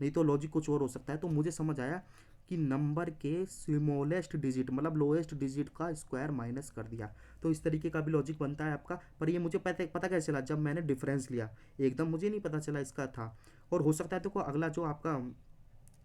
नहीं तो लॉजिक कुछ और हो सकता है। तो मुझे समझ आया कि नंबर के स्मॉलेस्ट डिजिट, मतलब लोएस्ट डिजिट का स्क्वायर माइनस कर दिया। तो इस तरीके का भी लॉजिक बनता है आपका। पर ये मुझे पता कैसे चला, जब मैंने डिफरेंस लिया, एकदम मुझे नहीं पता चला इसका था। और हो सकता है देखो अगला जो आपका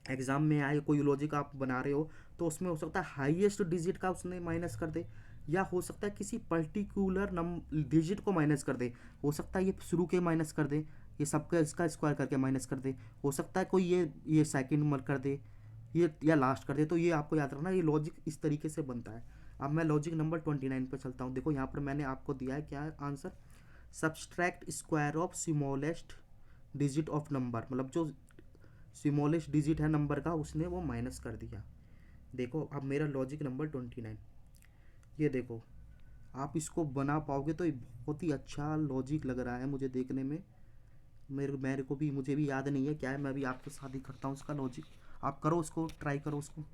एग्जाम में आए, कोई लॉजिक आप बना रहे हो, तो उसमें हो सकता है हाईएस्ट डिजिट का उसने माइनस कर दे, या हो सकता है किसी पर्टिकुलर डिजिट को माइनस कर दे। हो सकता है ये शुरू के माइनस कर दे, ये सबका इसका स्क्वायर करके माइनस कर दे। हो सकता है कोई ये सेकंड मर कर दे, ये या लास्ट कर दे। तो ये आपको याद रखना, ये लॉजिक इस तरीके से बनता है। अब मैं लॉजिक नंबर 29 पे चलता हूँ। देखो यहाँ पर मैंने आपको दिया है क्या answer, subtract square of smallest digit of number, मतलब जो स्मॉलेस्ट डिजिट है नंबर का, उसने वो माइनस कर दिया। देखो अब मेरा लॉजिक नंबर 29, ये देखो आप इसको बना पाओगे तो ये बहुत ही अच्छा लॉजिक लग रहा है मुझे देखने में। मेरे को भी, मुझे भी याद नहीं है क्या है, मैं भी आपके साथ ही करता हूँ इसका लॉजिक। आप करो उसको, ट्राई करो उसको।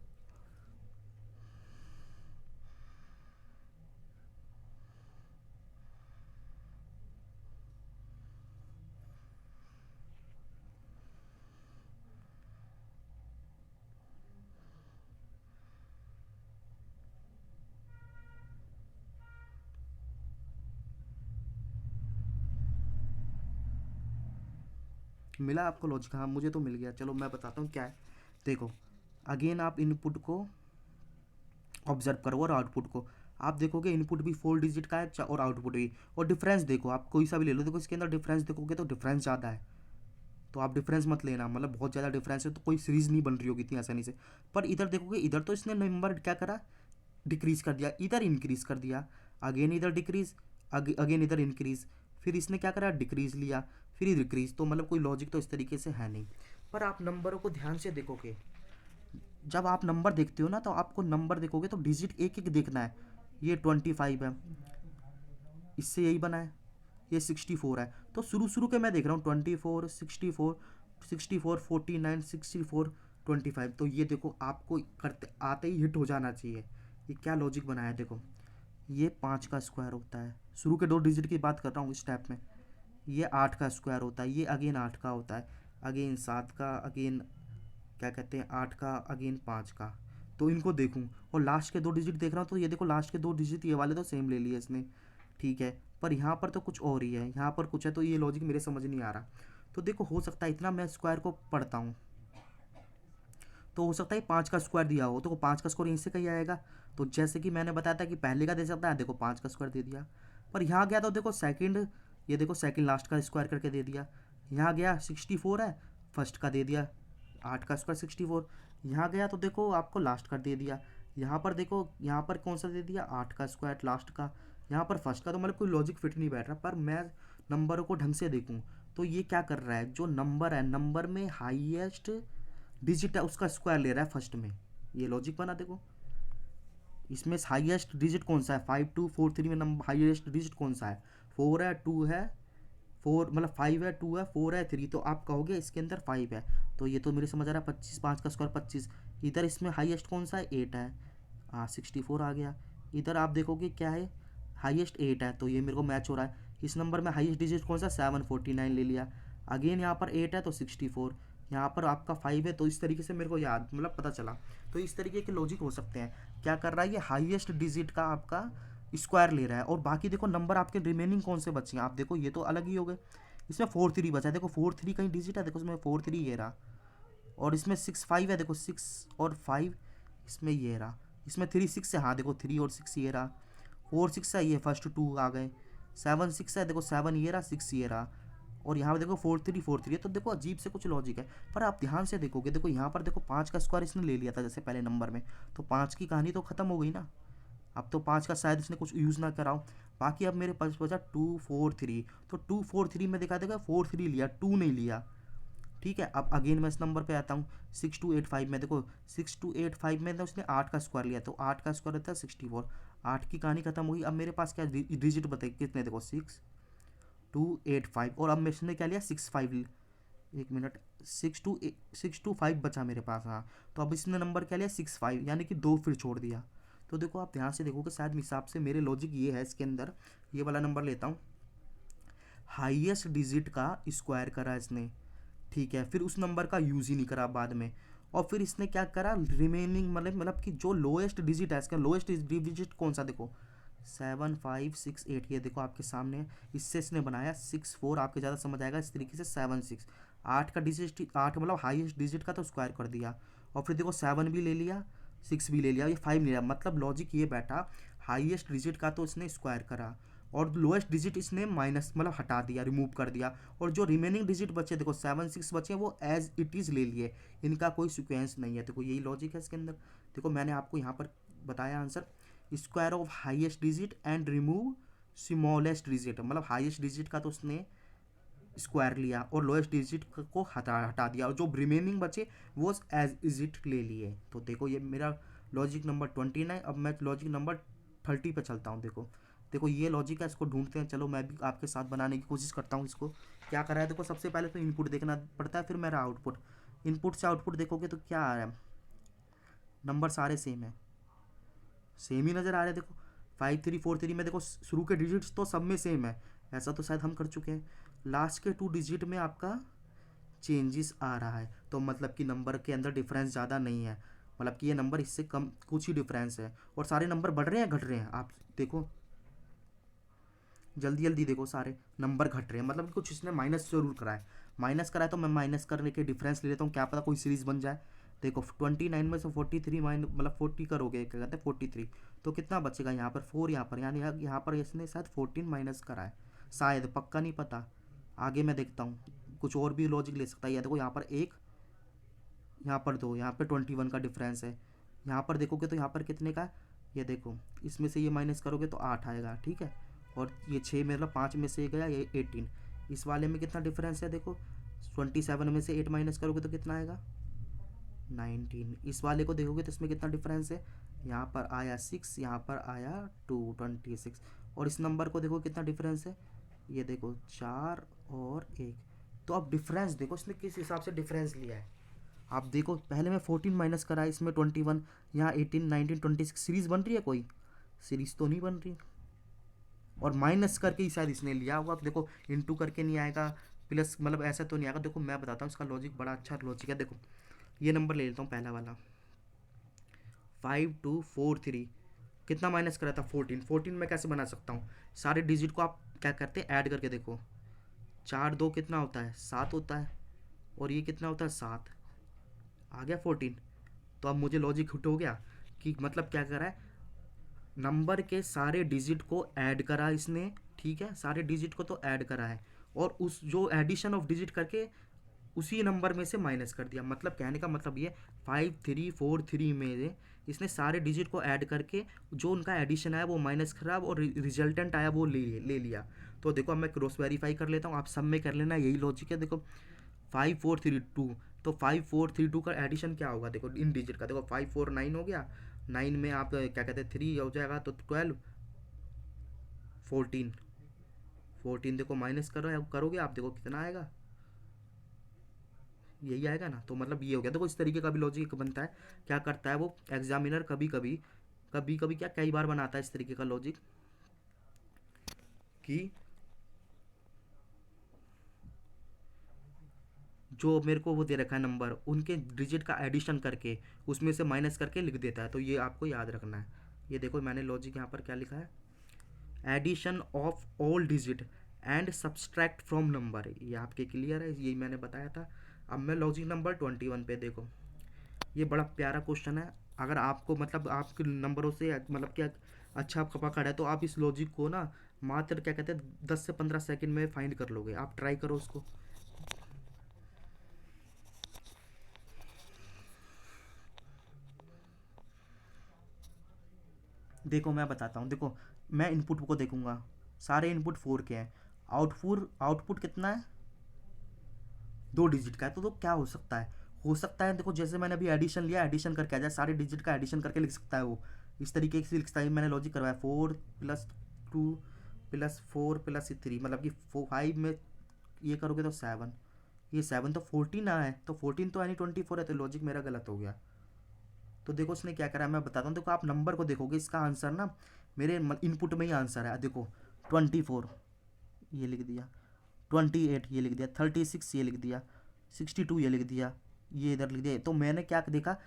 मिला आपको लॉजिक, हाँ मुझे तो मिल गया। चलो मैं बताता हूँ क्या है। देखो अगेन आप इनपुट को ऑब्जर्व करो और आउटपुट को। आप देखोगे इनपुट भी 4 डिजिट का है, और आउटपुट भी। और डिफरेंस देखो, आप कोई सा भी ले लो, देखो इसके अंदर डिफरेंस देखोगे तो डिफरेंस ज़्यादा है। तो आप डिफरेंस मत लेना, मतलब बहुत ज़्यादा डिफरेंस है तो कोई सीरीज़ नहीं बन रही होगी इतनी आसानी से। पर इधर देखोगे, इधर तो इसने नंबर क्या करा, डिक्रीज कर दिया, इधर इंक्रीज कर दिया, अगेन इधर डिक्रीज, अगेन इधर इंक्रीज, फिर इसने क्या करा, डिक्रीज लिया, फिर डिक्रीज। तो मतलब कोई लॉजिक तो इस तरीके से है नहीं। पर आप नंबरों को ध्यान से देखोगे, जब आप नंबर देखते हो ना, तो आपको नंबर देखोगे तो डिजिट एक एक देखना है। ये 25 है, इससे यही बना है। ये 64 है, तो शुरू शुरू के मैं देख रहा हूँ 24 64 64 49 64 25। तो ये देखो आपको करते आते ही हिट हो जाना चाहिए। ये क्या लॉजिक बनाया है, देखो ये 5 का स्क्वायर होता है, शुरू के 2 डिजिट की बात कर रहा हूँ इस टाइप में। ये 8 का स्क्वायर होता है, ये अगेन 8 का होता है, अगेन 7 का, अगेन क्या कहते हैं 8 का, अगेन 5 का। तो इनको देखूँ और लास्ट के 2 डिजिट देख रहा हूँ, तो ये देखो लास्ट के 2 डिजिट ये वाले तो सेम ले लिए इसने, ठीक है। पर यहाँ पर तो कुछ और ही है, यहाँ पर कुछ है, तो ये लॉजिक मेरे समझ नहीं आ रहा। तो देखो हो सकता है इतना मैं स्क्वायर को पढ़ता हूँ, तो हो सकता है 5 का स्क्वायर दिया हो, तो 5 का स्क्वायर यहीं से कहीं आएगा। तो जैसे कि मैंने बताया था कि पहले का दे सकता है, देखो 5 का स्क्वायर दे दिया। पर यहाँ गया तो देखो सेकंड, ये देखो सेकंड लास्ट का स्क्वायर करके दे दिया। यहाँ गया 64 है, फर्स्ट का दे दिया 8 का स्क्वायर 64। यहाँ गया तो देखो आपको लास्ट का दे दिया। यहाँ पर देखो, यहाँ पर कौन सा दे दिया, 8 का स्क्वायर लास्ट का, यहाँ पर फर्स्ट का। तो मतलब कोई लॉजिक फिट नहीं बैठ रहा। पर मैं नंबरों को ढंग से देखूँ तो ये क्या कर रहा है, जो नंबर है, नंबर में हाईएस्ट डिजिट है उसका स्क्वायर ले रहा है फर्स्ट में। ये लॉजिक बना देखो, इसमें हाईएस्ट डिजिट कौन सा है, 5243 में नंबर हाईएस्ट डिजिट कौन सा है, 4 है, 2 है, 4 मतलब 5 है, 2 है, 4 है, 3। तो आप कहोगे इसके अंदर 5 है। तो ये तो मेरे समझ आ रहा है 25, 5 का स्क्वायर 25, इधर इसमें हाईएस्ट कौन सा है, 8 है। हाँ 64 आ गया। इधर आप देखोगे क्या है, हाईएस्ट 8 है, तो ये मेरे को मैच हो रहा है। इस नंबर में हाईएस्ट डिजिट कौन सा, 749 ले लिया। अगेन यहाँ पर 8 है तो 64, यहाँ पर आपका 5 है, तो इस तरीके से मेरे को याद मतलब पता चला। तो इस तरीके के लॉजिक हो सकते हैं। क्या कर रहा है ये, हाईएस्ट डिजिट का आपका स्क्वायर ले रहा है। और बाकी देखो नंबर आपके रिमेनिंग कौन से बचे हैं, आप देखो ये तो अलग ही हो गए। इसमें 4 3 बचा है, देखो 4 3 कहीं डिजिट है, देखो इसमें 4 3 ये रहा। और इसमें 6 5 है, देखो 6 और 5 इसमें ये रहा। इसमें 3 6 है, हाँ देखो 3 और 6 ये रहा। 4 6 है, ये फर्स्ट 2 आ गए। 7 6 है, देखो 7 ये रहा, 6 ये रहा। और यहाँ पे देखो 4 3 4 3 है, तो देखो अजीब से कुछ लॉजिक है। पर आप ध्यान से देखोगे, देखो यहाँ पर देखो 5 का स्क्वायर इसने ले लिया था जैसे पहले नंबर में, तो 5 की कहानी तो खत्म हो गई ना। अब तो 5 का शायद इसने कुछ यूज़ ना कराओ। बाकी अब मेरे पास बचा 2 4 3, तो 2 4 3 में दिखा देगा 4 3 लिया, 2 नहीं लिया। ठीक है, अब अगेन मैं इस नंबर पे आता हूँ। 6 2 8 5 में देखो, 6 2 8 5 में तो उसने 8 का स्क्वायर लिया, तो 8 का स्क्वायर होता है 64। 8 की कहानी खत्म हुई। अब मेरे पास क्या डिजिट बताइए कितने, देखो 6 2 8 5, और अब इसने क्या लिया 6 5। एक मिनट, 6 2 बचा मेरे पास, हाँ। तो अब इसने नंबर क्या लिया 6 5, यानी कि 2 फिर छोड़ दिया। तो देखो आप ध्यान से देखोगे, शायद हिसाब से मेरे लॉजिक ये है इसके अंदर। ये वाला नंबर लेता हूँ, हाईएस्ट डिजिट का स्क्वायर करा इसने, ठीक है। फिर उस नंबर का यूज़ ही नहीं करा बाद में। और फिर इसने क्या करा, रिमेनिंग मतलब कि जो लोएस्ट डिजिट है इसका, लोएस्ट डिजिट कौन सा, देखो 7 5 6 8, ये देखो आपके सामने है। इससे इसने बनाया 6 4, आपके ज़्यादा समझ आएगा इस तरीके से 7 6। 8 का डिजिट, 8 मतलब हाईएस्ट डिजिट का तो स्क्वायर कर दिया। और फिर देखो 7 भी ले लिया, 6 भी ले लिया, ये 5 ले लिया। मतलब लॉजिक ये बैठा, हाईएस्ट डिजिट का तो इसने स्क्वायर करा, और लोएस्ट डिजिट इसने माइनस मतलब हटा दिया, रिमूव कर दिया। और जो रिमेनिंग डिजिट बचे, देखो 7 6 बचे, वो एज इट इज़ ले लिए, इनका कोई सिक्वेंस नहीं है। देखो यही लॉजिक है इसके अंदर। देखो मैंने आपको यहाँ पर बताया answer, square of highest digit and remove smallest digit, मतलब हाईएस्ट डिजिट का तो उसने स्क्वायर लिया और लोएस्ट डिजिट को हटा हटा दिया, और जो रिमेनिंग बचे वो एज इज इट ले लिए। तो देखो ये मेरा लॉजिक नंबर 29। अब मैं लॉजिक नंबर 30 पे चलता हूँ। देखो देखो ये लॉजिक है, इसको ढूंढते हैं। चलो मैं भी आपके साथ बनाने की कोशिश करता हूँ इसको। क्या करा है, देखो सबसे पहले तो इनपुट देखना पड़ता है, फिर मेरा आउटपुट। इनपुट से आउटपुट देखोगे तो क्या आ रहा है, नंबर सारे सेम है, सेम ही नज़र आ रहे हैं। देखो 5 3 4 3 में देखो शुरू के डिजिट्स तो सब में सेम है, ऐसा तो शायद हम कर चुके हैं। लास्ट के 2 डिजिट में आपका चेंजेस आ रहा है, तो मतलब कि नंबर के अंदर डिफरेंस ज़्यादा नहीं है, मतलब कि ये नंबर इससे कम कुछ ही डिफरेंस है। और सारे नंबर बढ़ रहे हैं घट रहे हैं, आप देखो जल्दी जल्दी देखो, सारे नंबर घट रहे हैं, मतलब कि कुछ इसने माइनस जरूर करा है। माइनस करा है तो मैं माइनस करने के डिफरेंस ले लेता हूँ, क्या पता कोई सीरीज बन जाए। देखो 29 में से 43 माइन मतलब 40 करोगे, क्या कहते हैं 43, तो कितना बचेगा यहाँ पर 4, यहाँ पर यानी यहाँ पर इसने शायद 14 माइनस करा है, शायद, पक्का नहीं पता। आगे मैं देखता हूँ, कुछ और भी लॉजिक ले सकता है। या देखो यहाँ पर 1, यहाँ पर 2, यहाँ पर 21 का डिफरेंस है। यहाँ पर देखोगे तो यहाँ पर कितने का है, ये देखो इसमें से ये माइनस करोगे तो 8 आएगा, ठीक है। और ये 6 मतलब 5 में से ये गया, ये 18। इस वाले में कितना डिफरेंस है, देखो 27 में से 8 माइनस करोगे तो कितना आएगा, 19। इस वाले को देखोगे तो इसमें कितना डिफरेंस है, यहाँ पर आया 6, यहाँ पर आया 2, 26। और इस नंबर को देखो कितना डिफरेंस है, ये देखो 4 और 1। तो अब डिफरेंस देखो इसने किस हिसाब से डिफरेंस लिया है। आप देखो पहले मैं 14 माइनस करा, इसमें 21, यहाँ 18 19 26, सीरीज बन रही है, कोई सीरीज तो नहीं बन रही। और माइनस करके ही शायद इसने लिया होगा, देखो इंटू करके नहीं आएगा, प्लस मतलब ऐसा तो नहीं आएगा। देखो मैं बताता हूँ इसका लॉजिक, बड़ा अच्छा लॉजिक है। देखो ये नंबर ले लेता हूँ पहला वाला, 5 2 4 3, कितना माइनस करा था 14। 14 में कैसे बना सकता हूँ, सारे डिजिट को आप क्या करते हैं ऐड करके देखो, 4 2 कितना होता है 7 होता है, और ये कितना होता है 7, आ गया 14। तो अब मुझे लॉजिक हिट हो गया कि मतलब क्या करा है, नंबर के सारे डिजिट को ऐड करा इसने, ठीक है, सारे डिजिट को तो ऐड करा है, और उस जो एडिशन ऑफ डिजिट करके उसी नंबर में से माइनस कर दिया। मतलब कहने का मतलब ये 5 3 4 3 में इसने सारे डिजिट को ऐड करके जो उनका एडिशन आया वो माइनस करा, और रिजल्टेंट आया वो ले लिया। तो देखो अब मैं क्रॉस वेरीफाई कर लेता हूँ, आप सब में कर लेना, यही लॉजिक है। देखो 5 4 3 2, तो 5 4 3 2 का एडिशन क्या होगा, देखो इन डिजिट का, देखो 5 4 9 हो गया, 9 में आप क्या कहते हैं 3 हो जाएगा, तो 12 14, 14 देखो माइनस करोगे आप, देखो कितना आएगा, यही आएगा ना, तो मतलब ये हो गया। देखो इस तरीके का भी लॉजिक बनता है। क्या करता है वो एग्जामिनर, कभी कभी क्या कई बार बनाता है इस तरीके का लॉजिक कि जो मेरे को वो दे रखा है नंबर, उनके डिजिट का एडिशन करके उसमें से माइनस करके लिख देता है। तो ये आपको याद रखना है। ये देखो मैंने लॉजिक यहाँ पर क्या लिखा है, addition of all digit and subtract from number. ये आपके क्लियर है, यही मैंने बताया था। अब मैं लॉजिक नंबर 21 पे देखो, ये बड़ा प्यारा क्वेश्चन है। अगर आपको मतलब आपके नंबरों से मतलब क्या अच्छा आपका पकड़ है, तो आप इस लॉजिक को ना मात्र क्या कहते हैं 10 से 15 सेकंड में फाइंड कर लोगे। आप ट्राई करो उसको। देखो मैं बताता हूँ, देखो मैं इनपुट को देखूंगा, सारे इनपुट 4 के हैं। आउटपुट आउटपुट कितना है, 2 डिजिट का है। तो क्या हो सकता है देखो, जैसे मैंने अभी एडिशन लिया, एडिशन करके आ जाए, सारे डिजिट का एडिशन करके लिख सकता है वो। इस तरीके से लिखता है, मैंने लॉजिक करवाया 4+2+4+3, मतलब कि 5 में ये करोगे तो 7, ये 7 तो 14 आया है, तो 14 तो यानी 24 है, तो लॉजिक मेरा गलत हो गया। तो देखो इसने क्या करा है, मैं बताता हूँ। देखो आप नंबर को देखोगे, इसका आंसर ना मेरे इनपुट में ही आंसर है। देखो 24 ये लिख दिया, 28 ये लिख दिया, 36 ये लिख दिया, 62 ये लिख दिया, ये इधर लिख दिया। तो मैंने क्या देखा,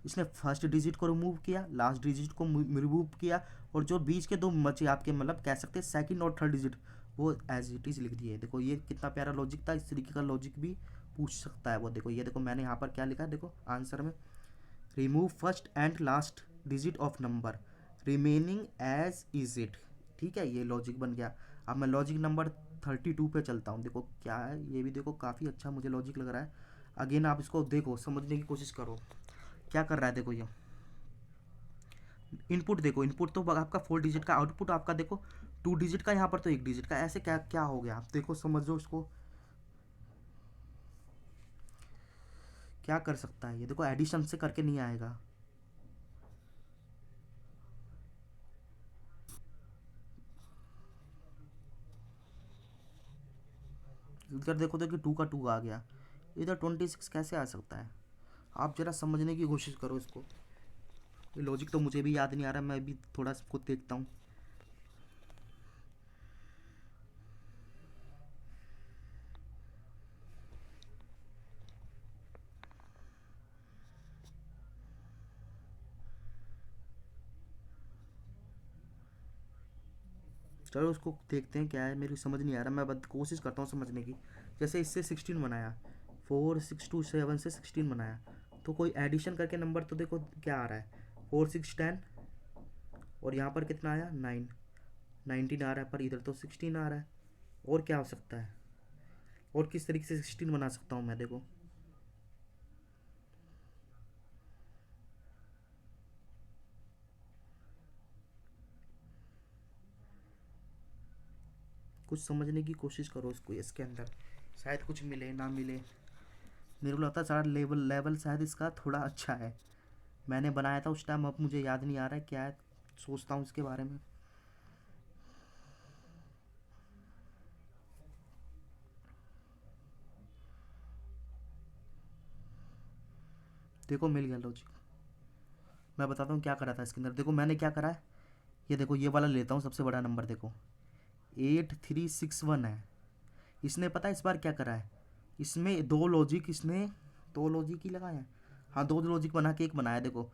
इसने फर्स्ट डिजिट को रिमूव किया, लास्ट डिजिट को रिमूव किया, और जो बीच के दो बचे आपके मतलब कह सकते हैं सेकंड और थर्ड डिजिट, वो एज इट इज़ लिख दिए। देखो ये कितना प्यारा लॉजिक था। इस तरीके का लॉजिक भी पूछ सकता है वो। देखो ये देखो मैंने यहाँ पर क्या लिखा है, देखो आंसर में, remove first and last digit of number remaining as is it. ठीक है, ये लॉजिक बन गया। अब मैं लॉजिक नंबर 32 पे चलता हूँ। देखो क्या है, ये भी देखो काफ़ी अच्छा मुझे लॉजिक लग रहा है। अगेन आप इसको देखो, समझने की कोशिश करो क्या कर रहा है। देखो ये इनपुट देखो, इनपुट तो आपका 4 डिजिट का, आउटपुट आपका देखो 2 डिजिट का, यहाँ पर तो 1 डिजिट का। ऐसे क्या क्या हो गया, आप देखो समझो इसको क्या कर सकता है। ये देखो एडिशन से करके नहीं आएगा। इधर देखो तो कि 2 का 2 आ गया, इधर 26 कैसे आ सकता है। आप जरा समझने की कोशिश करो इसको। ये लॉजिक तो मुझे भी याद नहीं आ रहा, मैं भी थोड़ा खुद देखता हूँ। चलो उसको देखते हैं क्या है, मेरी समझ नहीं आ रहा, मैं बस कोशिश करता हूँ समझने की। जैसे इससे 16 बनाया, 4 6 2 7 से 16 बनाया, तो कोई एडिशन करके नंबर तो देखो क्या आ रहा है, 4 6 10, और यहाँ पर कितना आया 19 आ रहा है, पर इधर तो 16 आ रहा है। और क्या हो सकता है, और किस तरीके से 16 बना सकता हूँ मैं। देखो कुछ समझने की कोशिश करो इसको, इसके अंदर शायद कुछ मिले ना मिले। मेरे को लगता है सारा लेवल लेवल शायद इसका थोड़ा अच्छा है। मैंने बनाया था उस टाइम, अब मुझे याद नहीं आ रहा है क्या है, सोचता हूँ इसके बारे में। देखो मिल गया लॉजिक। मैं बताता हूँ क्या करा था इसके अंदर। देखो मैंने क्या करा है, ये देखो ये वाला लेता हूँ सबसे बड़ा नंबर। देखो 8361 है। इसने पता है इस बार क्या करा है, इसमें दो लॉजिक ही लगाए हैं। हाँ, दो लॉजिक बना के एक बनाया। देखो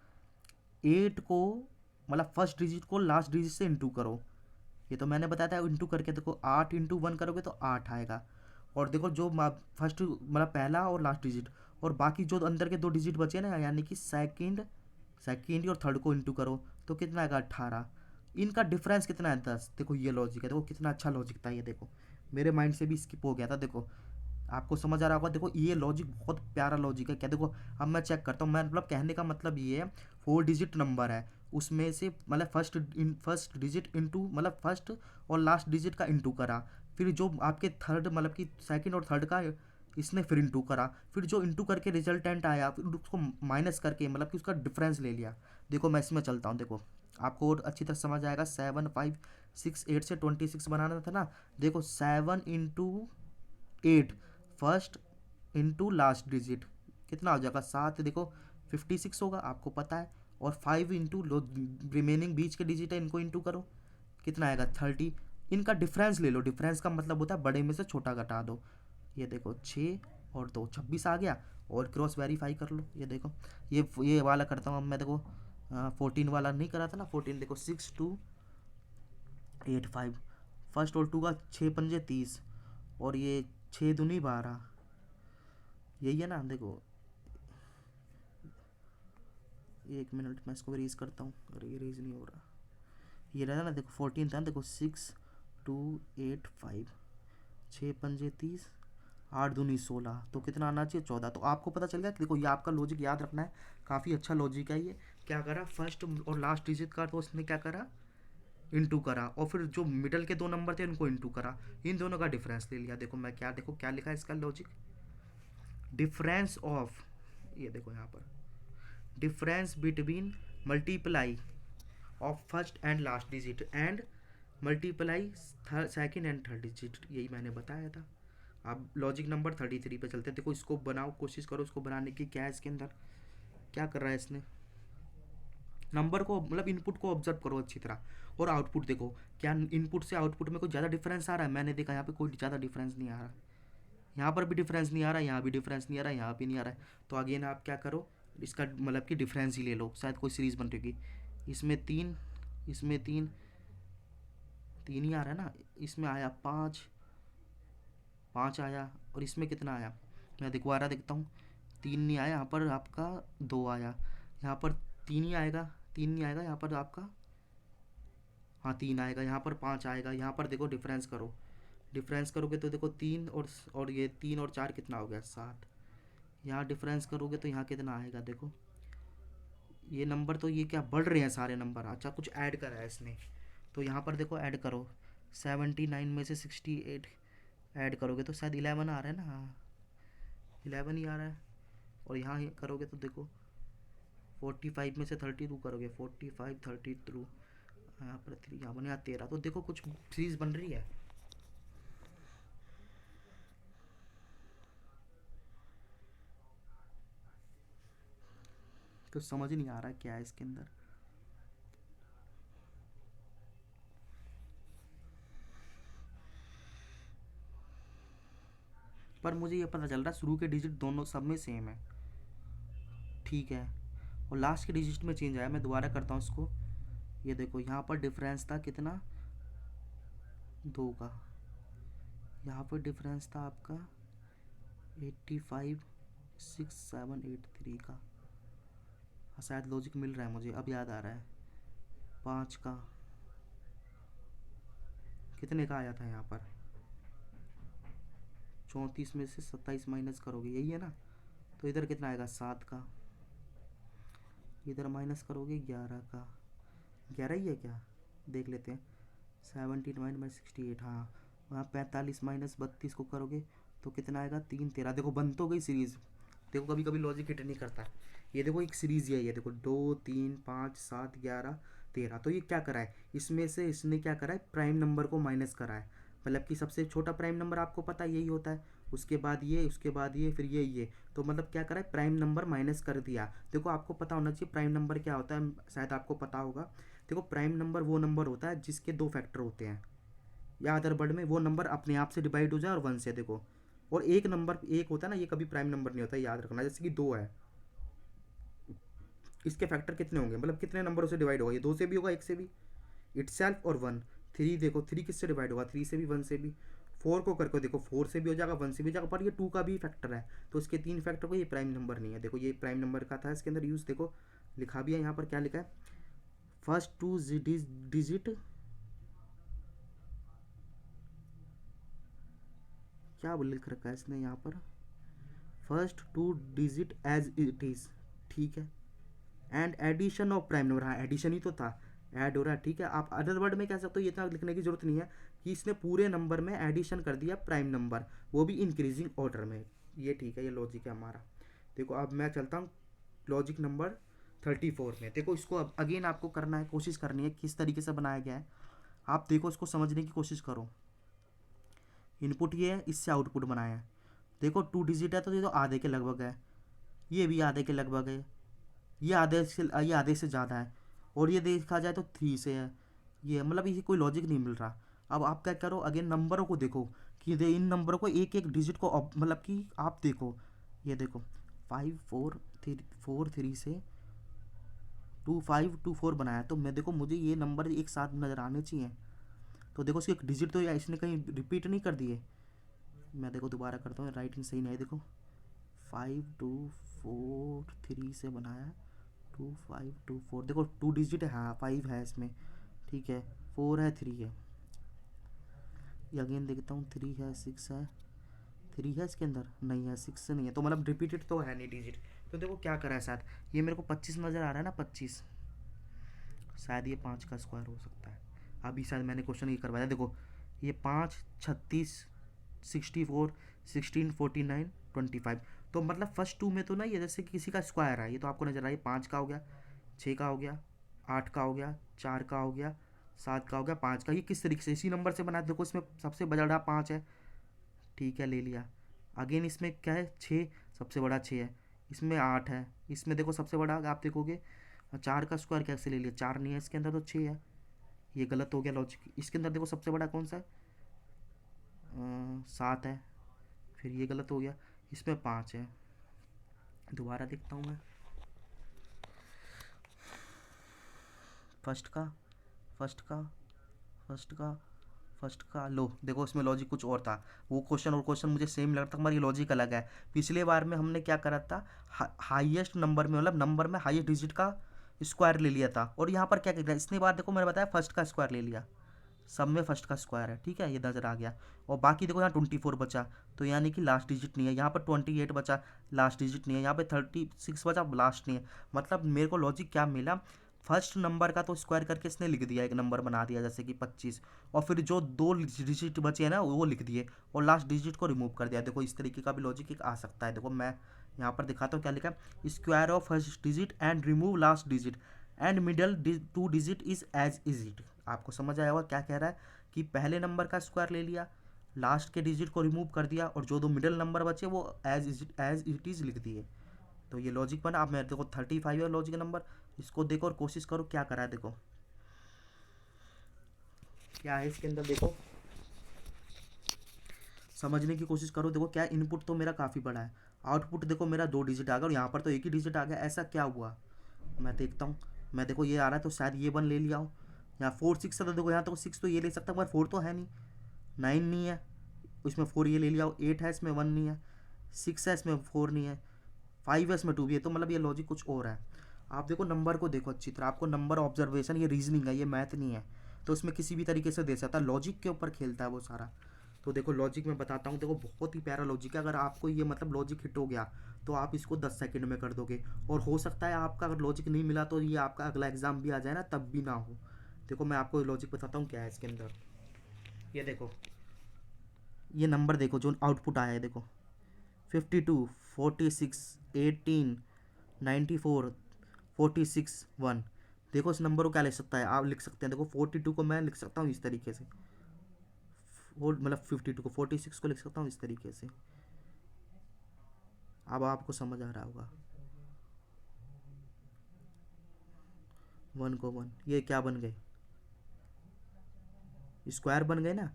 8 को मतलब फर्स्ट डिजिट को लास्ट डिजिट से इंटू करो। ये तो मैंने बताया था इंटू करके। देखो 8 × 1 करोगे तो 8 आएगा। और देखो जो फर्स्ट मतलब पहला और लास्ट डिजिट, और बाकी जो अंदर के 2 डिजिट बचे ना, यानी कि सेकंड और थर्ड को इंटू करो तो कितना आएगा 18। इनका डिफरेंस कितना है 10। देखो ये लॉजिक है, देखो कितना अच्छा लॉजिक था ये। देखो मेरे माइंड से भी स्किप हो गया था। देखो आपको समझ आ रहा होगा। देखो ये लॉजिक बहुत प्यारा लॉजिक है क्या। देखो अब मैं चेक करता हूँ, मैं मतलब कहने का मतलब ये है 4 डिजिट नंबर है, उसमें से मतलब फर्स्ट डिजिट इंटू मतलब फर्स्ट और लास्ट डिजिट का इंटू करा, फिर जो आपके थर्ड मतलब कि सेकंड और थर्ड का इसने फिर इंटू करा, फिर जो इंटू करके रिजल्टेंट आया फिर उसको माइनस करके मतलब कि उसका डिफरेंस ले लिया। देखो मैं इसमें चलता हूँ, देखो आपको और अच्छी तरह समझ आएगा। 7 5 6 8 से 26 बनाना था ना। देखो 7 × 8 फर्स्ट इंटू लास्ट डिजिट, कितना हो जाएगा 7, देखो 56 होगा, आपको पता है। और 5 इंटू रिमेनिंग बीच के डिजिट है, इनको इंटू करो, कितना आएगा 30। इनका डिफरेंस ले लो, डिफरेंस का मतलब होता है बड़े में से छोटा घटा दो। ये देखो 6 और 2 26 आ गया। और क्रॉस वेरीफाई कर लो, ये देखो ये वाला करता हूँ अब मैं, देखो 14 वाला नहीं करा था ना, 14 देखो 6285, फर्स्ट और टू का 6 पंजे 30, और ये 6 दूनी 12, यही है ना। देखो 1 मिनट मैं इसको रेज करता हूँ, अरे ये रेज नहीं हो रहा, ये रहा ना, देखो 14 था, देखो 6285, 6 पंजे 30, 8 दूनी 16, तो कितना आना चाहिए 14। तो आपको पता चल गया कि देखो ये आपका लॉजिक याद रखना है, काफ़ी अच्छा लॉजिक है ये। क्या करा, फर्स्ट और लास्ट डिजिट का तो उसने क्या करा, इंटू करा, और फिर जो मिडल के 2 नंबर थे उनको इंटू करा, इन दोनों का डिफरेंस ले लिया। देखो मैं क्या, देखो क्या लिखा है इसका लॉजिक, डिफरेंस ऑफ, ये देखो यहाँ पर difference between multiply of first and last digit and multiply second and third digit, यही मैंने बताया था। अब लॉजिक नंबर 33 पे चलते हैं। देखो इसको बनाओ, कोशिश करो इसको बनाने की। क्या है इसके अंदर, क्या कर रहा है इसने, नंबर को मतलब इनपुट को ऑब्जर्व करो अच्छी तरह, और आउटपुट देखो, क्या इनपुट से आउटपुट में कोई ज़्यादा डिफरेंस आ रहा है। मैंने देखा यहाँ पे कोई ज़्यादा डिफरेंस नहीं आ रहा, यहाँ पर भी डिफरेंस नहीं आ रहा, यहाँ भी डिफरेंस नहीं आ रहा, यहाँ भी नहीं आ रहा है। तो अगेन आप क्या करो, इसका मतलब कि डिफरेंस ही ले लो, शायद कोई सीरीज़ बन रही होगी। इसमें 3, इसमें 3, 3 ही आ रहा है ना, इसमें आया 5, 5 आया, और इसमें कितना आया, मैं दोबारा देखता हूँ, 3 नहीं आया, यहाँ पर आपका 2 आया, यहाँ पर 3 ही आएगा, 3 नहीं आएगा यहाँ पर आपका, हाँ 3 आएगा, यहाँ पर 5 आएगा। यहाँ पर देखो डिफरेंस करो, डिफरेंस करोगे तो देखो 3 और ये 3 और 4 कितना हो गया 7। यहाँ डिफरेंस करोगे तो यहाँ कितना आएगा, देखो ये नंबर तो ये क्या बढ़ रहे हैं सारे नंबर। अच्छा कुछ ऐड करा है इसने, तो यहाँ पर देखो ऐड करो, 79 में से 68 ऐड करोगे तो शायद 11 आ रहा है ना, हाँ 11 ही आ रहा है। और यहाँ करोगे तो देखो 45 में से 32 करोगे, 45 32, यहाँ पर 3, यहाँ पर यहाँ 13, तो देखो कुछ सीरीज बन रही है। तो समझ नहीं आ रहा क्या है इसके अंदर। पर मुझे ये पता चल रहा है शुरू के डिजिट दोनों सब में सेम है, ठीक है, और लास्ट के डिजिट में चेंज आया। मैं दोबारा करता हूँ इसको, ये देखो यहाँ पर डिफरेंस था कितना 2 का, यहाँ पर डिफरेंस था आपका 856783 का, हाँ शायद लॉजिक मिल रहा है मुझे, अब याद आ रहा है। 5 का कितने का आया था यहाँ पर, 34 में से 27 माइनस करोगे, यही है ना, तो इधर कितना आएगा 7 का, इधर माइनस करोगे 11 का, 11 ही है क्या, देख लेते हैं। 79/68, हाँ वहाँ 45 माइनस 32 को करोगे तो कितना आएगा 3 13। देखो बन तो गई सीरीज़, देखो कभी कभी लॉजिक हिट नहीं करता। ये देखो एक सीरीज़ है, ये देखो 2 3 5 7 11 13, तो ये क्या करा है, इसमें से इसने क्या करा है, प्राइम नंबर को माइनस करा है। मतलब कि सबसे छोटा प्राइम नंबर आपको पता है यही होता है, उसके बाद ये, उसके बाद ये, फिर ये, तो मतलब क्या करा है, प्राइम नंबर माइनस कर दिया। देखो आपको पता होना चाहिए प्राइम नंबर क्या होता है, शायद आपको पता होगा। देखो प्राइम नंबर वो नंबर होता है जिसके 2 फैक्टर होते हैं, या अदर वर्ड में वो नंबर अपने आप से डिवाइड हो जाए और 1 से, देखो। और एक नंबर एक होता है ना, ये कभी प्राइम नंबर नहीं होता, याद रखना। जैसे कि 2 है, इसके फैक्टर कितने होंगे, मतलब कितने नंबरों से डिवाइड होगा, ये 2 से भी होगा, 1 से भी, इटसेल्फ और 1। 3 देखो 3 किससे डिवाइड होगा, 3 से भी, 1 से भी। 4 को करके देखो 4 से भी हो जाएगा, 1 से भी हो जाएगा, पर ये 2 का भी फैक्टर है, तो इसके 3 फैक्टर को, ये प्राइम नंबर नहीं है। देखो ये प्राइम नंबर का था इसके अंदर यूज़, देखो लिखा भी है यहाँ पर, क्या लिखा है, फर्स्ट 2 डिजिट, क्या लिख रखा है इसने यहाँ पर, first 2 digit as it is, ठीक है, and addition of prime number, हाँ एडिशन ही तो था, ऐड हो रहा है, ठीक है। आप अदर वर्ड में कह सकते हो, ये इतना लिखने की जरूरत नहीं है कि इसने पूरे नंबर में एडिशन कर दिया प्राइम नंबर, वो भी इंक्रीजिंग ऑर्डर में, ये ठीक है, ये लॉजिक है हमारा। देखो अब मैं चलता हूँ लॉजिक नंबर 34 में। देखो इसको अब अगेन आपको करना है, कोशिश करनी है किस तरीके से बनाया गया है, आप देखो इसको समझने की कोशिश करो। इनपुट ये है, इससे आउटपुट बनाया है, देखो 2 डिजिट है तो ये तो आधे के लगभग है, ये भी आधे के लगभग है, ये आधे से ज़्यादा है, और ये देखा जाए तो 3 से है। ये मतलब ये कोई लॉजिक नहीं मिल रहा। अब आप क्या करो, अगेन नंबरों को देखो कि इन नंबरों को एक एक डिजिट को मतलब कि आप देखो, ये देखो 5 4 3 से 2 5 2 4 बनाया, तो मैं देखो मुझे ये नंबर एक साथ नज़र आने चाहिए। तो देखो इसके एक डिजिट तो या इसने कहीं रिपीट नहीं कर दिए। मैं देखो दोबारा करता हूँ, राइटिंग सही नहीं है। देखो 5 2 4 3 से बनाया, 2 5 2 4, देखो 2 डिजिट है, हाँ 5 है इसमें, ठीक है, 4 है, 3 है। ये अगेन देखता हूँ, 3 है, 6 है, 3 है इसके अंदर नहीं है, 6 से नहीं है, तो मतलब रिपीटेड तो है नहीं डिजिट। तो देखो क्या करा है साथ, ये मेरे को 25 नज़र आ रहा है ना, 25, शायद ये 5 का स्क्वायर हो सकता है। अभी शायद मैंने क्वेश्चन ये करवाया, देखो ये 5 36 64 16 49 25, तो मतलब फर्स्ट टू में तो ना ये जैसे किसी का स्क्वायर है, ये तो आपको नजर आ रहा है, 5 का हो गया, 6 का हो गया, 8 का हो गया, 4 का हो गया, 7 का हो गया, 5 का। ये किस तरीके से इसी नंबर से बना है, देखो इसमें सबसे बड़ा 5 है, ठीक है ले लिया। अगेन इसमें क्या है, 6, सबसे बड़ा 6 है, इसमें 8 है, इसमें देखो सबसे बड़ा आप देखोगे 4 का स्क्वायर कैसे ले लिया, 4 नहीं है इसके अंदर तो 6 है, ये गलत हो गया लॉजिक। इसके अंदर देखो सबसे बड़ा कौन सा है, 7 है, फिर ये गलत हो गया, इसमें 5 है। दोबारा देखता हूँ मैं, फर्स्ट का फर्स्ट का फर्स्ट का फर्स्ट का लो, देखो इसमें लॉजिक कुछ और था, वो क्वेश्चन और क्वेश्चन मुझे सेम लगता है, हमारी लॉजिक अलग है। पिछले बार में हमने क्या करा था, हाईएस्ट नंबर में मतलब नंबर में हाईएस्ट डिजिट का स्क्वायर ले लिया था, और यहाँ पर क्या किया इसने बार देखो मैंने बताया फर्स्ट का स्क्वायर ले लिया, सब में फर्स्ट का स्क्वायर है, ठीक है, ये नज़र आ गया। और बाकी देखो यहाँ 24 बचा, तो यानी कि लास्ट डिजिट नहीं है, यहाँ पर 28 बचा, लास्ट डिजिट नहीं है, यहाँ पे 36 बचा, लास्ट नहीं है। मतलब मेरे को लॉजिक क्या मिला, फर्स्ट नंबर का तो स्क्वायर करके इसने लिख दिया, एक नंबर बना दिया जैसे कि 25, और फिर जो 2 डिजिट बचे हैं ना वो लिख दिए, और लास्ट डिजिट को रिमूव कर दिया। देखो इस तरीके का भी लॉजिक एक आ सकता है। देखो मैं यहाँ पर दिखाता हूँ क्या लिखा है, square of first digit and remove last digit and middle 2 digit is as is it. आपको समझ आया होगा क्या कह रहा है, कि पहले नंबर का स्क्वायर ले लिया, लास्ट के डिजिट को रिमूव कर दिया, और जो 2 मिडल नंबर बचे वो एज इट इज़ लिख दिए। तो ये लॉजिक बना। अब मैं देखो 35 है लॉजिक नंबर, इसको देखो और कोशिश करो क्या करा है, देखो क्या है इसके अंदर, देखो समझने की कोशिश करो। देखो क्या, इनपुट तो मेरा काफ़ी बड़ा है, आउटपुट देखो मेरा 2 डिजिट आ गया, और यहाँ पर तो एक ही डिजिट आ गया, ऐसा क्या हुआ। मैं देखता हूँ, मैं देखो ये आ रहा है तो शायद ये 1 ले लिया हूँ, यहाँ 4 6 है, तो देखो यहाँ तो 6 तो ये ले सकता है, मगर 4 तो है नहीं, 9 नहीं है, इसमें 4 ये ले लिया हो, 8 है इसमें 1 नहीं है, 6 है इसमें 4 नहीं है, 5 है इसमें 2 भी है, तो मतलब ये लॉजिक कुछ और है। आप देखो नंबर को देखो अच्छी तरह, आपको नंबर ऑब्जर्वेशन, ये रीजनिंग है, ये मैथ नहीं है, तो इसमें किसी भी तरीके से दे सकता है, लॉजिक के ऊपर खेलता है वो सारा। तो देखो लॉजिक मैं बताता हूँ, देखो बहुत ही प्यारा लॉजिक है, अगर आपको ये मतलब लॉजिक हिट हो गया तो आप इसको 10 सेकंड में कर दोगे, और हो सकता है आपका अगर लॉजिक नहीं मिला तो ये आपका अगला एग्जाम भी आ जाए ना, तब भी ना हो। देखो मैं आपको लॉजिक बताता हूँ क्या है इसके अंदर, ये देखो ये नंबर देखो जो आउटपुट आया है, देखो 52 46 18 94 46 1। देखो इस नंबर को क्या लिख सकता है, आप लिख सकते हैं, देखो 42 को मैं लिख सकता हूँ इस तरीके से, मतलब 52 को, 46 को लिख सकता हूँ इस तरीके से। अब आपको समझ आ रहा होगा, 1 को 1, ये क्या बन गए, स्क्वायर बन गए ना,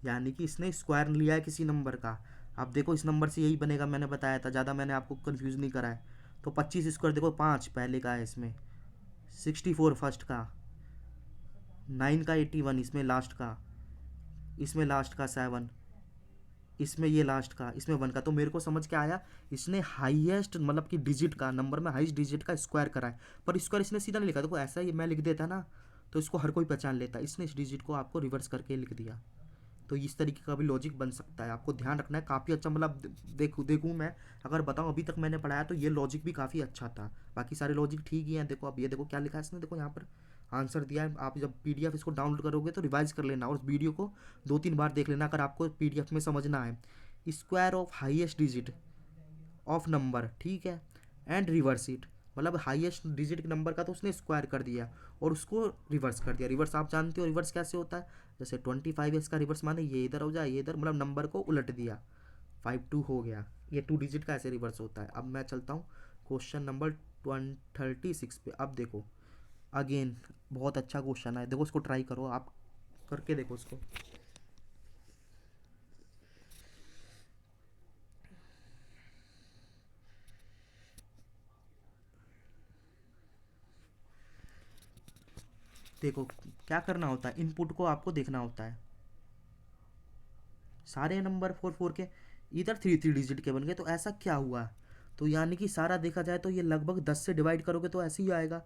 यानी कि इसने स्क्वायर लिया है किसी नंबर का। अब देखो इस नंबर से यही बनेगा, मैंने बताया था, ज़्यादा मैंने आपको कंफ्यूज नहीं करा है। तो 25 स्क्वायर देखो 5 पहले का है इसमें, 64 फर्स्ट का, 9 का 81 इसमें लास्ट का, इसमें लास्ट का 7, इसमें ये लास्ट का, इसमें 1 का। तो मेरे को समझ के आया, इसने हाईएस्ट मतलब कि डिजिट का, नंबर में हाईएस्ट डिजिट का स्क्वायर करा है, पर स्क्वायर इसने सीधा नहीं लिखा। देखो ऐसा ही मैं लिख देता ना तो इसको हर कोई पहचान लेता, इसने इस डिजिट को आपको रिवर्स करके लिख दिया। तो इस तरीके का भी लॉजिक बन सकता है, आपको ध्यान रखना है। काफ़ी अच्छा मतलब देखूँ मैं अगर बताऊँ, अभी तक मैंने पढ़ाया तो ये लॉजिक भी काफ़ी अच्छा था, बाकी सारे लॉजिक ठीक ही हैं। देखो अब ये देखो क्या लिखा है इसने, देखो यहाँ पर आंसर दिया है। आप जब पीडीएफ इसको डाउनलोड करोगे तो रिवाइज कर लेना, और उस वीडियो को 2 3 बार देख लेना अगर आपको पीडीएफ में समझना है। Square of highest digit of number, ठीक है, एंड रिवर्स इट, मतलब हाईएस्ट डिजिट नंबर का तो उसने स्क्वायर कर दिया और उसको रिवर्स कर दिया। रिवर्स आप जानते हो रिवर्स कैसे होता है, जैसे 25 है, इसका रिवर्स माने ये इधर हो जाए, ये इधर, मतलब नंबर को उलट दिया, 52 हो गया। ये 2 डिजिट का ऐसे रिवर्स होता है। अब मैं चलता हूँ क्वेश्चन नंबर 36 पे अब देखो, अगेन बहुत अच्छा क्वेश्चन है, देखो इसको ट्राई करो, आप करके देखो इसको। देखो क्या करना होता है, इनपुट को आपको देखना होता है, सारे नंबर 4 4 के इधर 3 3 डिजिट के बन गए, तो ऐसा क्या हुआ? तो यानी कि सारा देखा जाए तो ये लगभग 10 से डिवाइड करोगे तो ऐसे ही आएगा।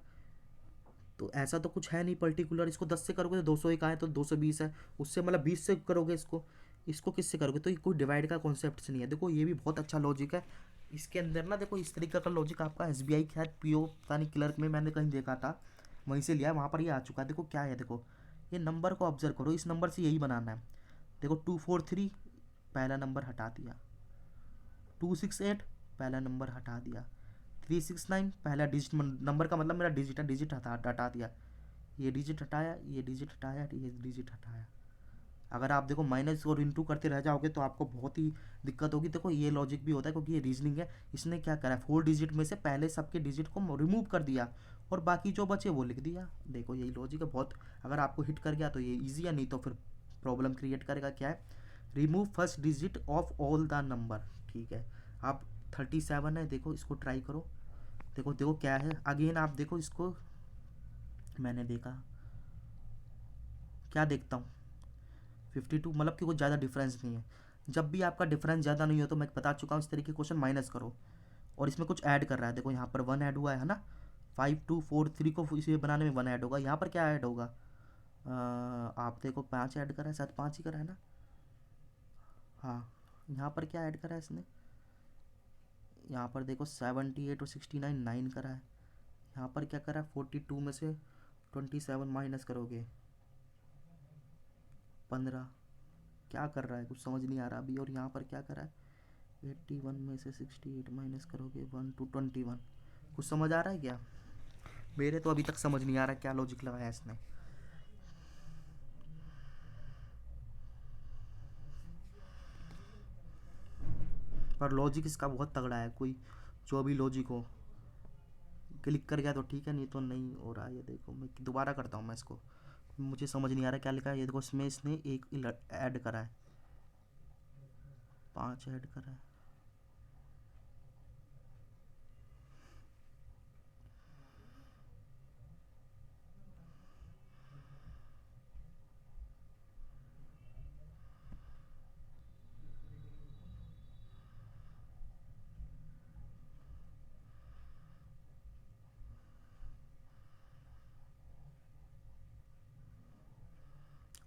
तो ऐसा तो कुछ है नहीं पर्टिकुलर, इसको 10 से करोगे तो 201 आए तो 220 है, उससे मतलब 20 से करोगे इसको, इसको किससे करोगे, तो ये कोई डिवाइड का कॉन्सेप्ट से नहीं है। देखो ये भी बहुत अच्छा लॉजिक है, इसके अंदर ना देखो इस तरीके का लॉजिक आपका SBI खैर पीओ पता नहीं क्लर्क में मैंने कहीं देखा था, वहीं से लिया, वहाँ पर ये आ चुका है। देखो क्या है, देखो ये नंबर को ऑब्जर्व करो, इस नंबर से यही बनाना है। देखो 243 पहला नंबर हटा दिया, 268 पहला नंबर हटा दिया, 369 पहला डिजिट, नंबर का मतलब मेरा डिजिट है, डिजिट हटा दिया, ये डिजिट हटाया, ये डिजिट हटाया, ये डिजिट हटाया। अगर आप देखो माइनस और इंटू करते रह जाओगे तो आपको बहुत ही दिक्कत होगी। देखो ये लॉजिक भी होता है क्योंकि ये रीजनिंग है। इसने क्या करा, 4 डिजिट में से पहले सबके डिजिट को रिमूव कर दिया और बाकी जो बचे वो लिख दिया। देखो यही लॉजिक है, बहुत अगर आपको हिट कर गया तो ये ईजी है, नहीं तो फिर प्रॉब्लम क्रिएट करेगा। क्या है, remove first digit of all the number, ठीक है। आप 37 है, देखो इसको ट्राई करो, देखो देखो क्या है, अगेन आप देखो इसको, मैंने देखा क्या देखता हूँ 52, मतलब कि कुछ ज़्यादा डिफरेंस नहीं है। जब भी आपका डिफरेंस ज़्यादा नहीं हो तो मैं बता चुका हूँ इस तरीके के क्वेश्चन माइनस करो, और इसमें कुछ ऐड कर रहा है, देखो यहाँ पर 1 ऐड हुआ है ना, 5243 को इसे बनाने में 1 ऐड होगा, यहाँ पर क्या ऐड होगा, आप देखो 5 ऐड करा है, शायद 5 ही करा है ना, हाँ यहाँ पर क्या ऐड करा है इसने, यहाँ पर देखो 78 और 69 9 करा है, यहाँ पर क्या करा है 42 में से 27 माइनस करोगे 15, क्या कर रहा है कुछ समझ नहीं आ रहा अभी। और यहाँ पर क्या करा है 81 में से 68 माइनस करोगे 1 to 21, कुछ समझ आ रहा है क्या? मेरे तो अभी तक समझ नहीं आ रहा क्या लॉजिक लगाया इसने। पर लॉजिक इसका बहुत तगड़ा है, कोई जो भी लॉजिक हो क्लिक कर गया तो ठीक है, नहीं तो नहीं हो रहा है। ये देखो मैं दोबारा करता हूँ मैं इसको, मुझे समझ नहीं आ रहा क्या लिखा है। ये देखो इसमें इसने एक ऐड करा है, 5 ऐड करा है,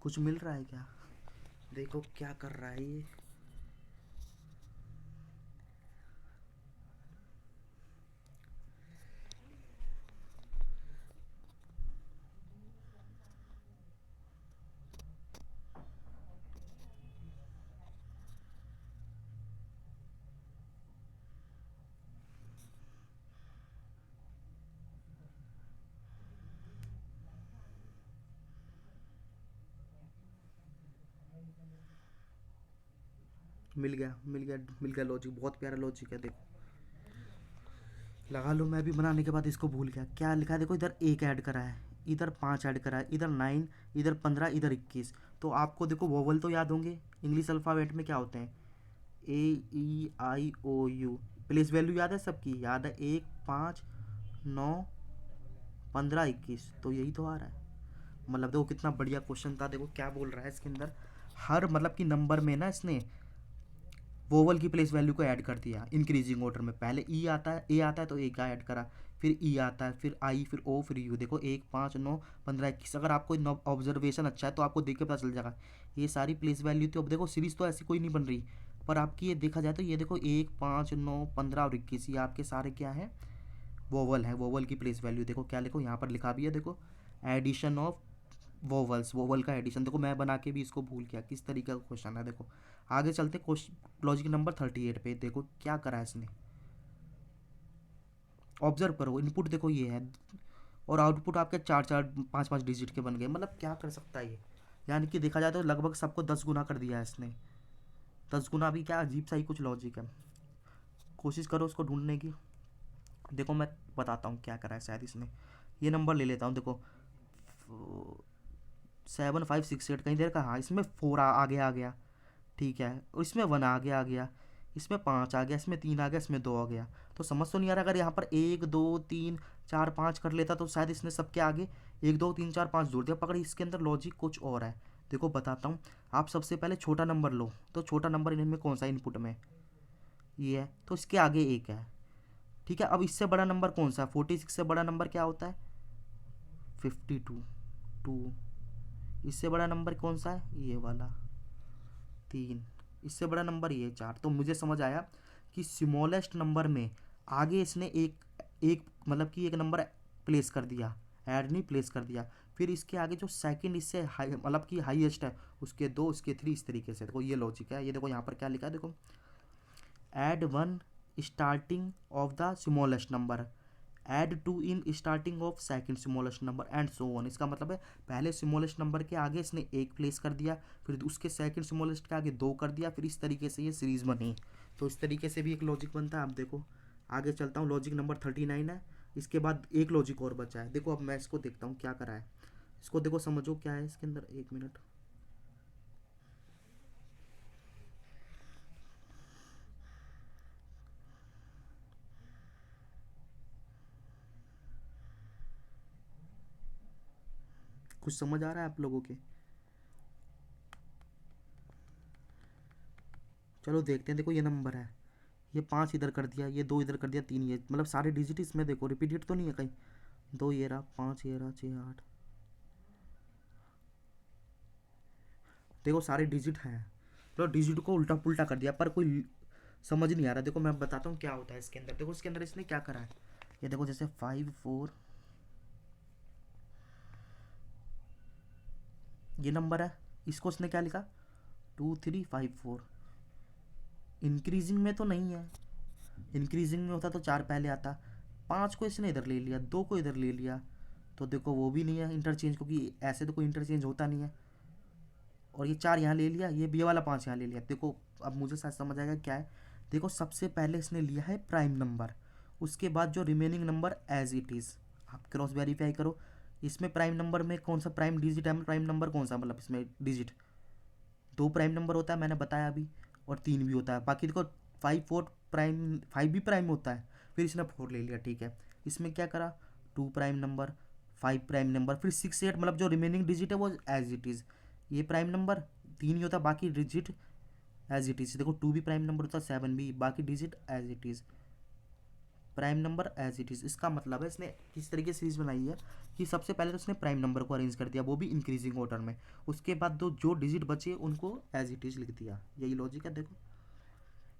कुछ मिल रहा है क्या? देखो क्या कर रहा है ये, मिल गया मिल गया मिल गया लॉजिक, बहुत प्यारा लॉजिक है। देखो लगा लो, मैं भी बनाने के बाद इसको भूल गया क्या लिखा है। देखो इधर एक ऐड करा है, इधर 5 ऐड करा है, इधर 9, इधर 15, इधर 21। तो आपको देखो वोवल तो याद होंगे, इंग्लिश अल्फ़ाबेट में क्या होते हैं, AEIOU। प्लेस वैल्यू याद है, सबकी याद है, 1 5 9 15 21, तो यही तो आ रहा है। मतलब देखो कितना बढ़िया क्वेश्चन था। देखो क्या बोल रहा है इसके अंदर, हर मतलब कि नंबर में ना इसने वोवल की प्लेस वैल्यू को ऐड कर दिया इंक्रीजिंग ऑर्डर में। पहले ई आता है, ए आता है तो ए का ऐड करा, फिर ई आता है, फिर आई, फिर ओ, फिर यू। देखो 1 5 9 15 21, अगर आपको ऑब्जर्वेशन अच्छा है तो आपको देख के पता चल जाएगा ये सारी प्लेस वैल्यू थी। अब देखो सीरीज तो ऐसी कोई नहीं बन रही, पर आपकी ये देखा जाए तो ये देखो 1 5 9 15 और 21, ये आपके सारे क्या है, वोवल है। वोवल की प्लेस वैल्यू देखो क्या लिखो, यहाँ पर लिखा भी है, देखो एडिशन ऑफ वोवल्स, वोवल का एडिशन। देखो मैं बना के भी इसको भूल गया किस तरीके का क्वेश्चन है। देखो आगे चलते क्वेश्चन लॉजिक नंबर 38 पे, देखो क्या करा है इसने, ऑब्जर्व करो, इनपुट देखो ये है और आउटपुट आपके 4 4 5 5 डिजिट के बन गए। मतलब क्या कर सकता है ये, यानी कि देखा जाए तो लगभग सबको 10 गुना कर दिया है इसने। 10 गुना भी क्या, अजीब सा ही कुछ लॉजिक है। कोशिश करो उसको ढूंढने की, देखो मैं बताता हूँ क्या करा है शायद इसने। ये नंबर ले लेता हूँ, देखो 7568 कहीं देर का, हाँ इसमें 4 आगे आ गया, ठीक है, और इसमें 1 आगे आ गया, इसमें 5 आ गया, इसमें 3 आ गया, इसमें 2 आ गया। तो समझ तो नहीं आ रहा, अगर यहाँ पर 1 2 3 4 5 कर लेता तो शायद इसने सबके आगे 1 2 3 4 5 जोड़ दिया। पकड़, इसके अंदर लॉजिक कुछ और है। देखो बताता हूँ। आप सबसे पहले छोटा नंबर लो, तो छोटा नंबर इनमें कौन सा इनपुट में ये है, तो इसके आगे 1 है, ठीक है। अब इससे बड़ा नंबर कौन सा है, 46 से बड़ा नंबर क्या होता है, 52, 2। इससे बड़ा नंबर कौन सा है, ये वाला, 3। इससे बड़ा नंबर ये 4। तो मुझे समझ आया कि स्मॉलेस्ट नंबर में आगे इसने एक एक मतलब कि एक नंबर प्लेस कर दिया, ऐड नहीं प्लेस कर दिया। फिर इसके आगे जो सेकंड इससे हाई मतलब कि हाईएस्ट है, उसके 2 उसके 3, इस तरीके से। देखो ये लॉजिक है। ये देखो यहाँ पर क्या लिखा है, देखो add 1 starting of the smallest number, add 2 in starting of second smallest number and so on. इसका मतलब है पहले स्मॉलेस्ट नंबर के आगे इसने 1 प्लेस कर दिया, फिर उसके सेकंड स्मॉलेस्ट के आगे 2 कर दिया, फिर इस तरीके से ये सीरीज बनी। तो इस तरीके से भी एक लॉजिक बनता है। आप देखो आगे चलता हूँ, लॉजिक नंबर 39 है। इसके बाद एक लॉजिक और बचा है। देखो अब मैं इसको देखता हूँ क्या करा है। इसको देखो, समझो क्या है इसके अंदर। 1 मिनट, कुछ समझ आ रहा है आप लोगों के? चलो देखते हैं। देखो ये नंबर है, ये 5 इधर कर दिया, ये 2 इधर कर दिया, 3 ये, मतलब सारे डिजिट इसमें देखो रिपीटेड तो नहीं है कहीं। 2 ये रहा, 5 ये रहा, 6 8। देखो सारे डिजिट हैं, तो डिजिट को उल्टा पुल्टा कर दिया, पर कोई समझ नहीं आ रहा। देखो मैं बताता हूँ क्या होता है इसके अंदर। देखो इसके अंदर इसने क्या करा है, ये देखो जैसे 5 4 ये नंबर है, इसको इसने क्या लिखा, 2 3 5 4। इंक्रीजिंग में तो नहीं है, इंक्रीजिंग में होता तो 4 पहले आता। 5 को इसने इधर ले लिया, 2 को इधर ले लिया, तो देखो वो भी नहीं है इंटरचेंज, क्योंकि ऐसे तो कोई इंटरचेंज होता नहीं है। और ये 4 यहाँ ले लिया, ये बी वाला 5 यहाँ ले लिया। देखो अब मुझे शायद समझ आएगा क्या है। देखो सबसे पहले इसने लिया है प्राइम नंबर, उसके बाद जो remaining number as it is, आप क्रॉस वेरीफाई करो। इसमें प्राइम नंबर में कौन सा प्राइम डिजिट है, प्राइम नंबर कौन सा, मतलब इसमें डिजिट 2 प्राइम नंबर होता है, मैंने बताया अभी, और 3 भी होता है। बाकी देखो 5 4 प्राइम, 5 भी प्राइम होता है। फिर इसने 4 ले लिया, ठीक है। इसमें क्या करा, 2 प्राइम नंबर, 5 प्राइम नंबर, फिर 6 8, मतलब जो रिमेनिंग डिजिट है वो एज इट इज़। ये प्राइम नंबर 3 ही होता, बाकी डिजिट एज इट इज़। देखो 2 भी प्राइम नंबर होता है, 7 भी, बाकी digit as it is, prime number as it is. इसका मतलब है इसने किस तरीके से सीरीज बनाई है कि सबसे पहले तो उसने प्राइम नंबर को अरेंज कर दिया, वो भी इंक्रीजिंग ऑर्डर में। उसके बाद जो डिजिट बचे उनको एज इट इज़ लिख दिया। यही लॉजिक है। देखो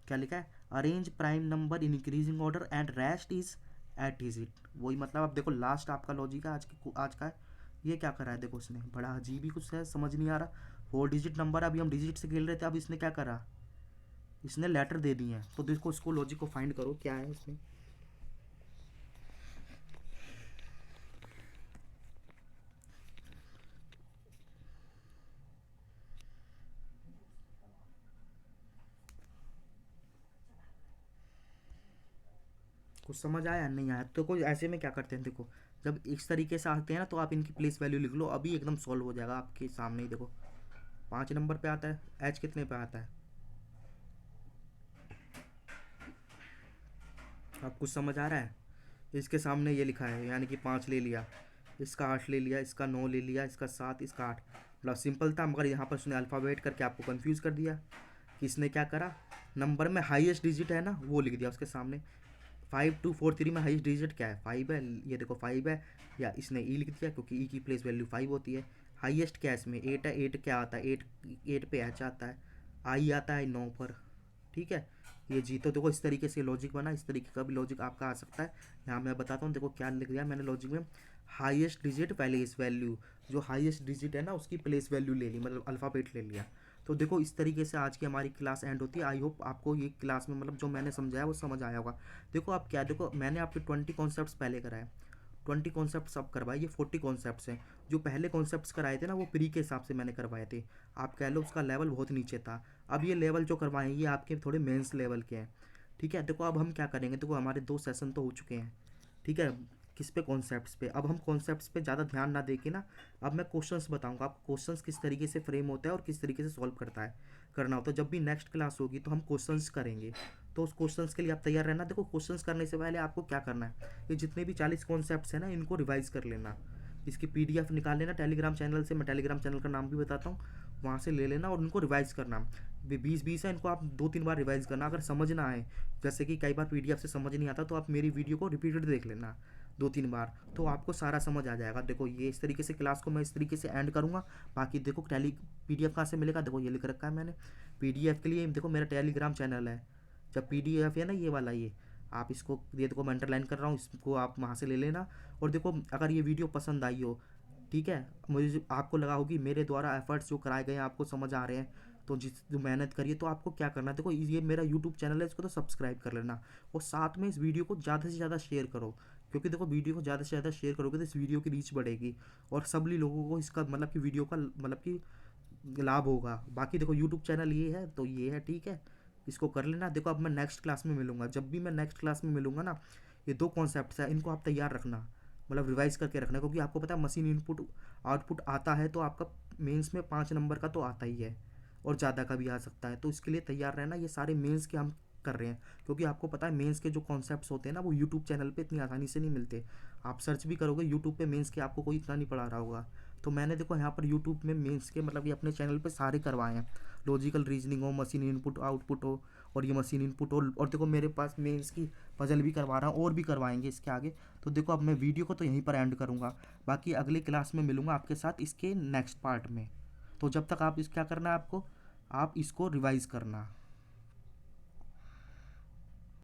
क्या लिखा है, arrange prime number in increasing order and rest is at digit. वही मतलब अब देखो लास्ट आपका लॉजिक है आज का है। ये क्या करा है, देखो उसने बड़ा अजीब ही कुछ है, समझ नहीं आ रहा। 4 डिजिट नंबर, अभी हम डिजिट से खेल रहे थे, अब इसने क्या करा, इसने लेटर दे दिए हैं। तो देखो इसको लॉजिक को फाइंड करो क्या है इसमें। कुछ समझ आया नहीं आया, तो कोई ऐसे में क्या करते हैं, देखो जब इस तरीके से आते हैं ना, तो आप इनकी प्लेस वैल्यू लिख लो, अभी एकदम सॉल्व हो जाएगा आपके सामने ही। देखो 5 नंबर पे आता है, एच कितने पे आता है, आप कुछ समझ आ रहा है। इसके सामने ये लिखा है, यानी कि 5 ले लिया, इसका 8 ले लिया, इसका 9 ले लिया, इसका 7, इसका 8। मतलब सिंपल था, मगर यहाँ पर उसने अल्फ़ाबेट करके आपको कंफ्यूज कर दिया कि इसने क्या करा, नंबर में हाईएस्ट डिजिट है ना वो लिख दिया उसके सामने। 5243 में हाईएस्ट डिजिट क्या है, 5 है, ये देखो 5 है, या इसने ई लिख दिया क्योंकि ई की प्लेस वैल्यू 5 होती है। हाईएस्ट क्या है इसमें, 8 है, 8 क्या आता है, 8 पे एच आता है, आई आता है 9 पर, ठीक है। ये जी, तो देखो इस तरीके से लॉजिक बना, इस तरीके का भी लॉजिक आपका आ सकता है। यहाँ मैं बताता हूँ, देखो क्या लिख दिया मैंने लॉजिक में, हाईएस्ट डिजिट प्लेस वैल्यू, जो हाईएस्ट डिजिट है ना उसकी प्लेस वैल्यू ले ली, मतलब अल्फ़ाबेट ले लिया। तो देखो इस तरीके से आज की हमारी क्लास एंड होती है। आई होप आपको ये क्लास में मतलब जो मैंने समझाया वो समझ आया होगा। देखो आप क्या, देखो मैंने आपके 20 कॉन्सेप्ट्स पहले कराए, 20 कॉन्सेप्ट्स अब करवाए, ये 40 कॉन्सेप्ट्स हैं। जो पहले कॉन्सेप्ट्स कराए थे ना वो प्री के हिसाब से मैंने करवाए थे, आप कह लो उसका लेवल बहुत नीचे था। अब ये लेवल जो करवाए ये आपके थोड़े मेंस लेवल के हैं, ठीक है। देखो अब हम क्या करेंगे, देखो हमारे 2 सेशन तो हो चुके हैं, ठीक है। किस पे, कॉन्सेप्ट्स पे। अब हम कॉन्सेप्ट्स पे ज़्यादा ध्यान ना देके ना, अब मैं क्वेश्चंस बताऊंगा आपको, क्वेश्चंस किस तरीके से फ्रेम होता है और किस तरीके से सॉल्व करना होता है। जब भी नेक्स्ट क्लास होगी तो हम क्वेश्चंस करेंगे, तो उस क्वेश्चंस के लिए आप तैयार रहना। देखो क्वेश्चंस करने से पहले आपको क्या करना है, ये जितने भी 40 कॉन्सेप्ट्स हैं ना, इनको रिवाइज कर लेना। इसकी पीडीएफ निकाल लेना टेलीग्राम चैनल से, मैं टेलीग्राम चैनल का नाम भी बताता हूँ, वहाँ से ले लेना और उनको रिवाइज करना। 20 है, इनको आप 2-3 बार रिवाइज करना। अगर समझ ना आए, जैसे कि कई बार पीडीएफ से समझ नहीं आता, तो आप मेरी वीडियो को रिपीटेड देख लेना 2-3 बार, तो आपको सारा समझ आ जाएगा। देखो ये इस तरीके से क्लास को मैं इस तरीके से एंड करूँगा। बाकी देखो पीडीएफ कहाँ से मिलेगा, देखो ये लिख रखा है मैंने। पीडीएफ के लिए देखो मेरा टेलीग्राम चैनल है, जब पीडीएफ है ना ये वाला, ये आप इसको, ये देखो मैं अंडरलाइन कर रहा हूँ, इसको आप वहाँ से ले लेना। और देखो अगर ये वीडियो पसंद आई हो, ठीक है, मुझे आपको लगा हो कि मेरे द्वारा एफर्ट्स जो कराए गए हैं आपको समझ आ रहे हैं, तो जो मेहनत करिए, तो आपको क्या करना है, देखो ये मेरा यूट्यूब चैनल है, इसको तो सब्सक्राइब कर लेना। और साथ में इस वीडियो को ज़्यादा से ज़्यादा शेयर करो, क्योंकि देखो वीडियो को ज़्यादा से ज़्यादा शेयर करोगे तो इस वीडियो की रीच बढ़ेगी और सभी लोगों को इसका मतलब कि वीडियो का मतलब कि लाभ होगा। बाकी देखो यूट्यूब चैनल ये है तो ये है, ठीक है, इसको कर लेना। देखो अब मैं नेक्स्ट क्लास में मिलूंगा, जब भी मैं नेक्स्ट क्लास में मिलूंगा ना, ये 2 कॉन्सेप्ट्स है, इनको आप तैयार रखना, मतलब रिवाइज करके रखना, क्योंकि आपको पता है मशीन इनपुट आउटपुट आता है तो आपका मेंस में 5 नंबर का तो आता ही है और ज़्यादा का भी आ सकता है, तो इसके लिए तैयार रहना। ये सारे मेंस के हम कर रहे हैं, क्योंकि आपको पता है मेंस के जो कॉन्सेप्ट्स होते हैं ना, वो यूट्यूब चैनल पे इतनी आसानी से नहीं मिलते। आप सर्च भी करोगे यूट्यूब पे मेंस के, आपको कोई इतना नहीं पढ़ा रहा होगा। तो मैंने देखो यहाँ पर यूट्यूब में मेंस के मतलब ये अपने चैनल पे सारे करवाए हैं, लॉजिकल रीजनिंग हो, मशीन इनपुट आउटपुट हो, और ये मशीन इनपुट हो, और देखो मेरे पास मेंस की पजल भी करवा रहा हूँ और भी करवाएंगे इसके आगे। तो देखो अब मैं वीडियो को तो यहीं पर एंड करूँगा, बाकी अगली क्लास में मिलूँगा आपके साथ इसके नेक्स्ट पार्ट में। तो जब तक आप इस क्या करना है आपको, आप इसको रिवाइज़ करना।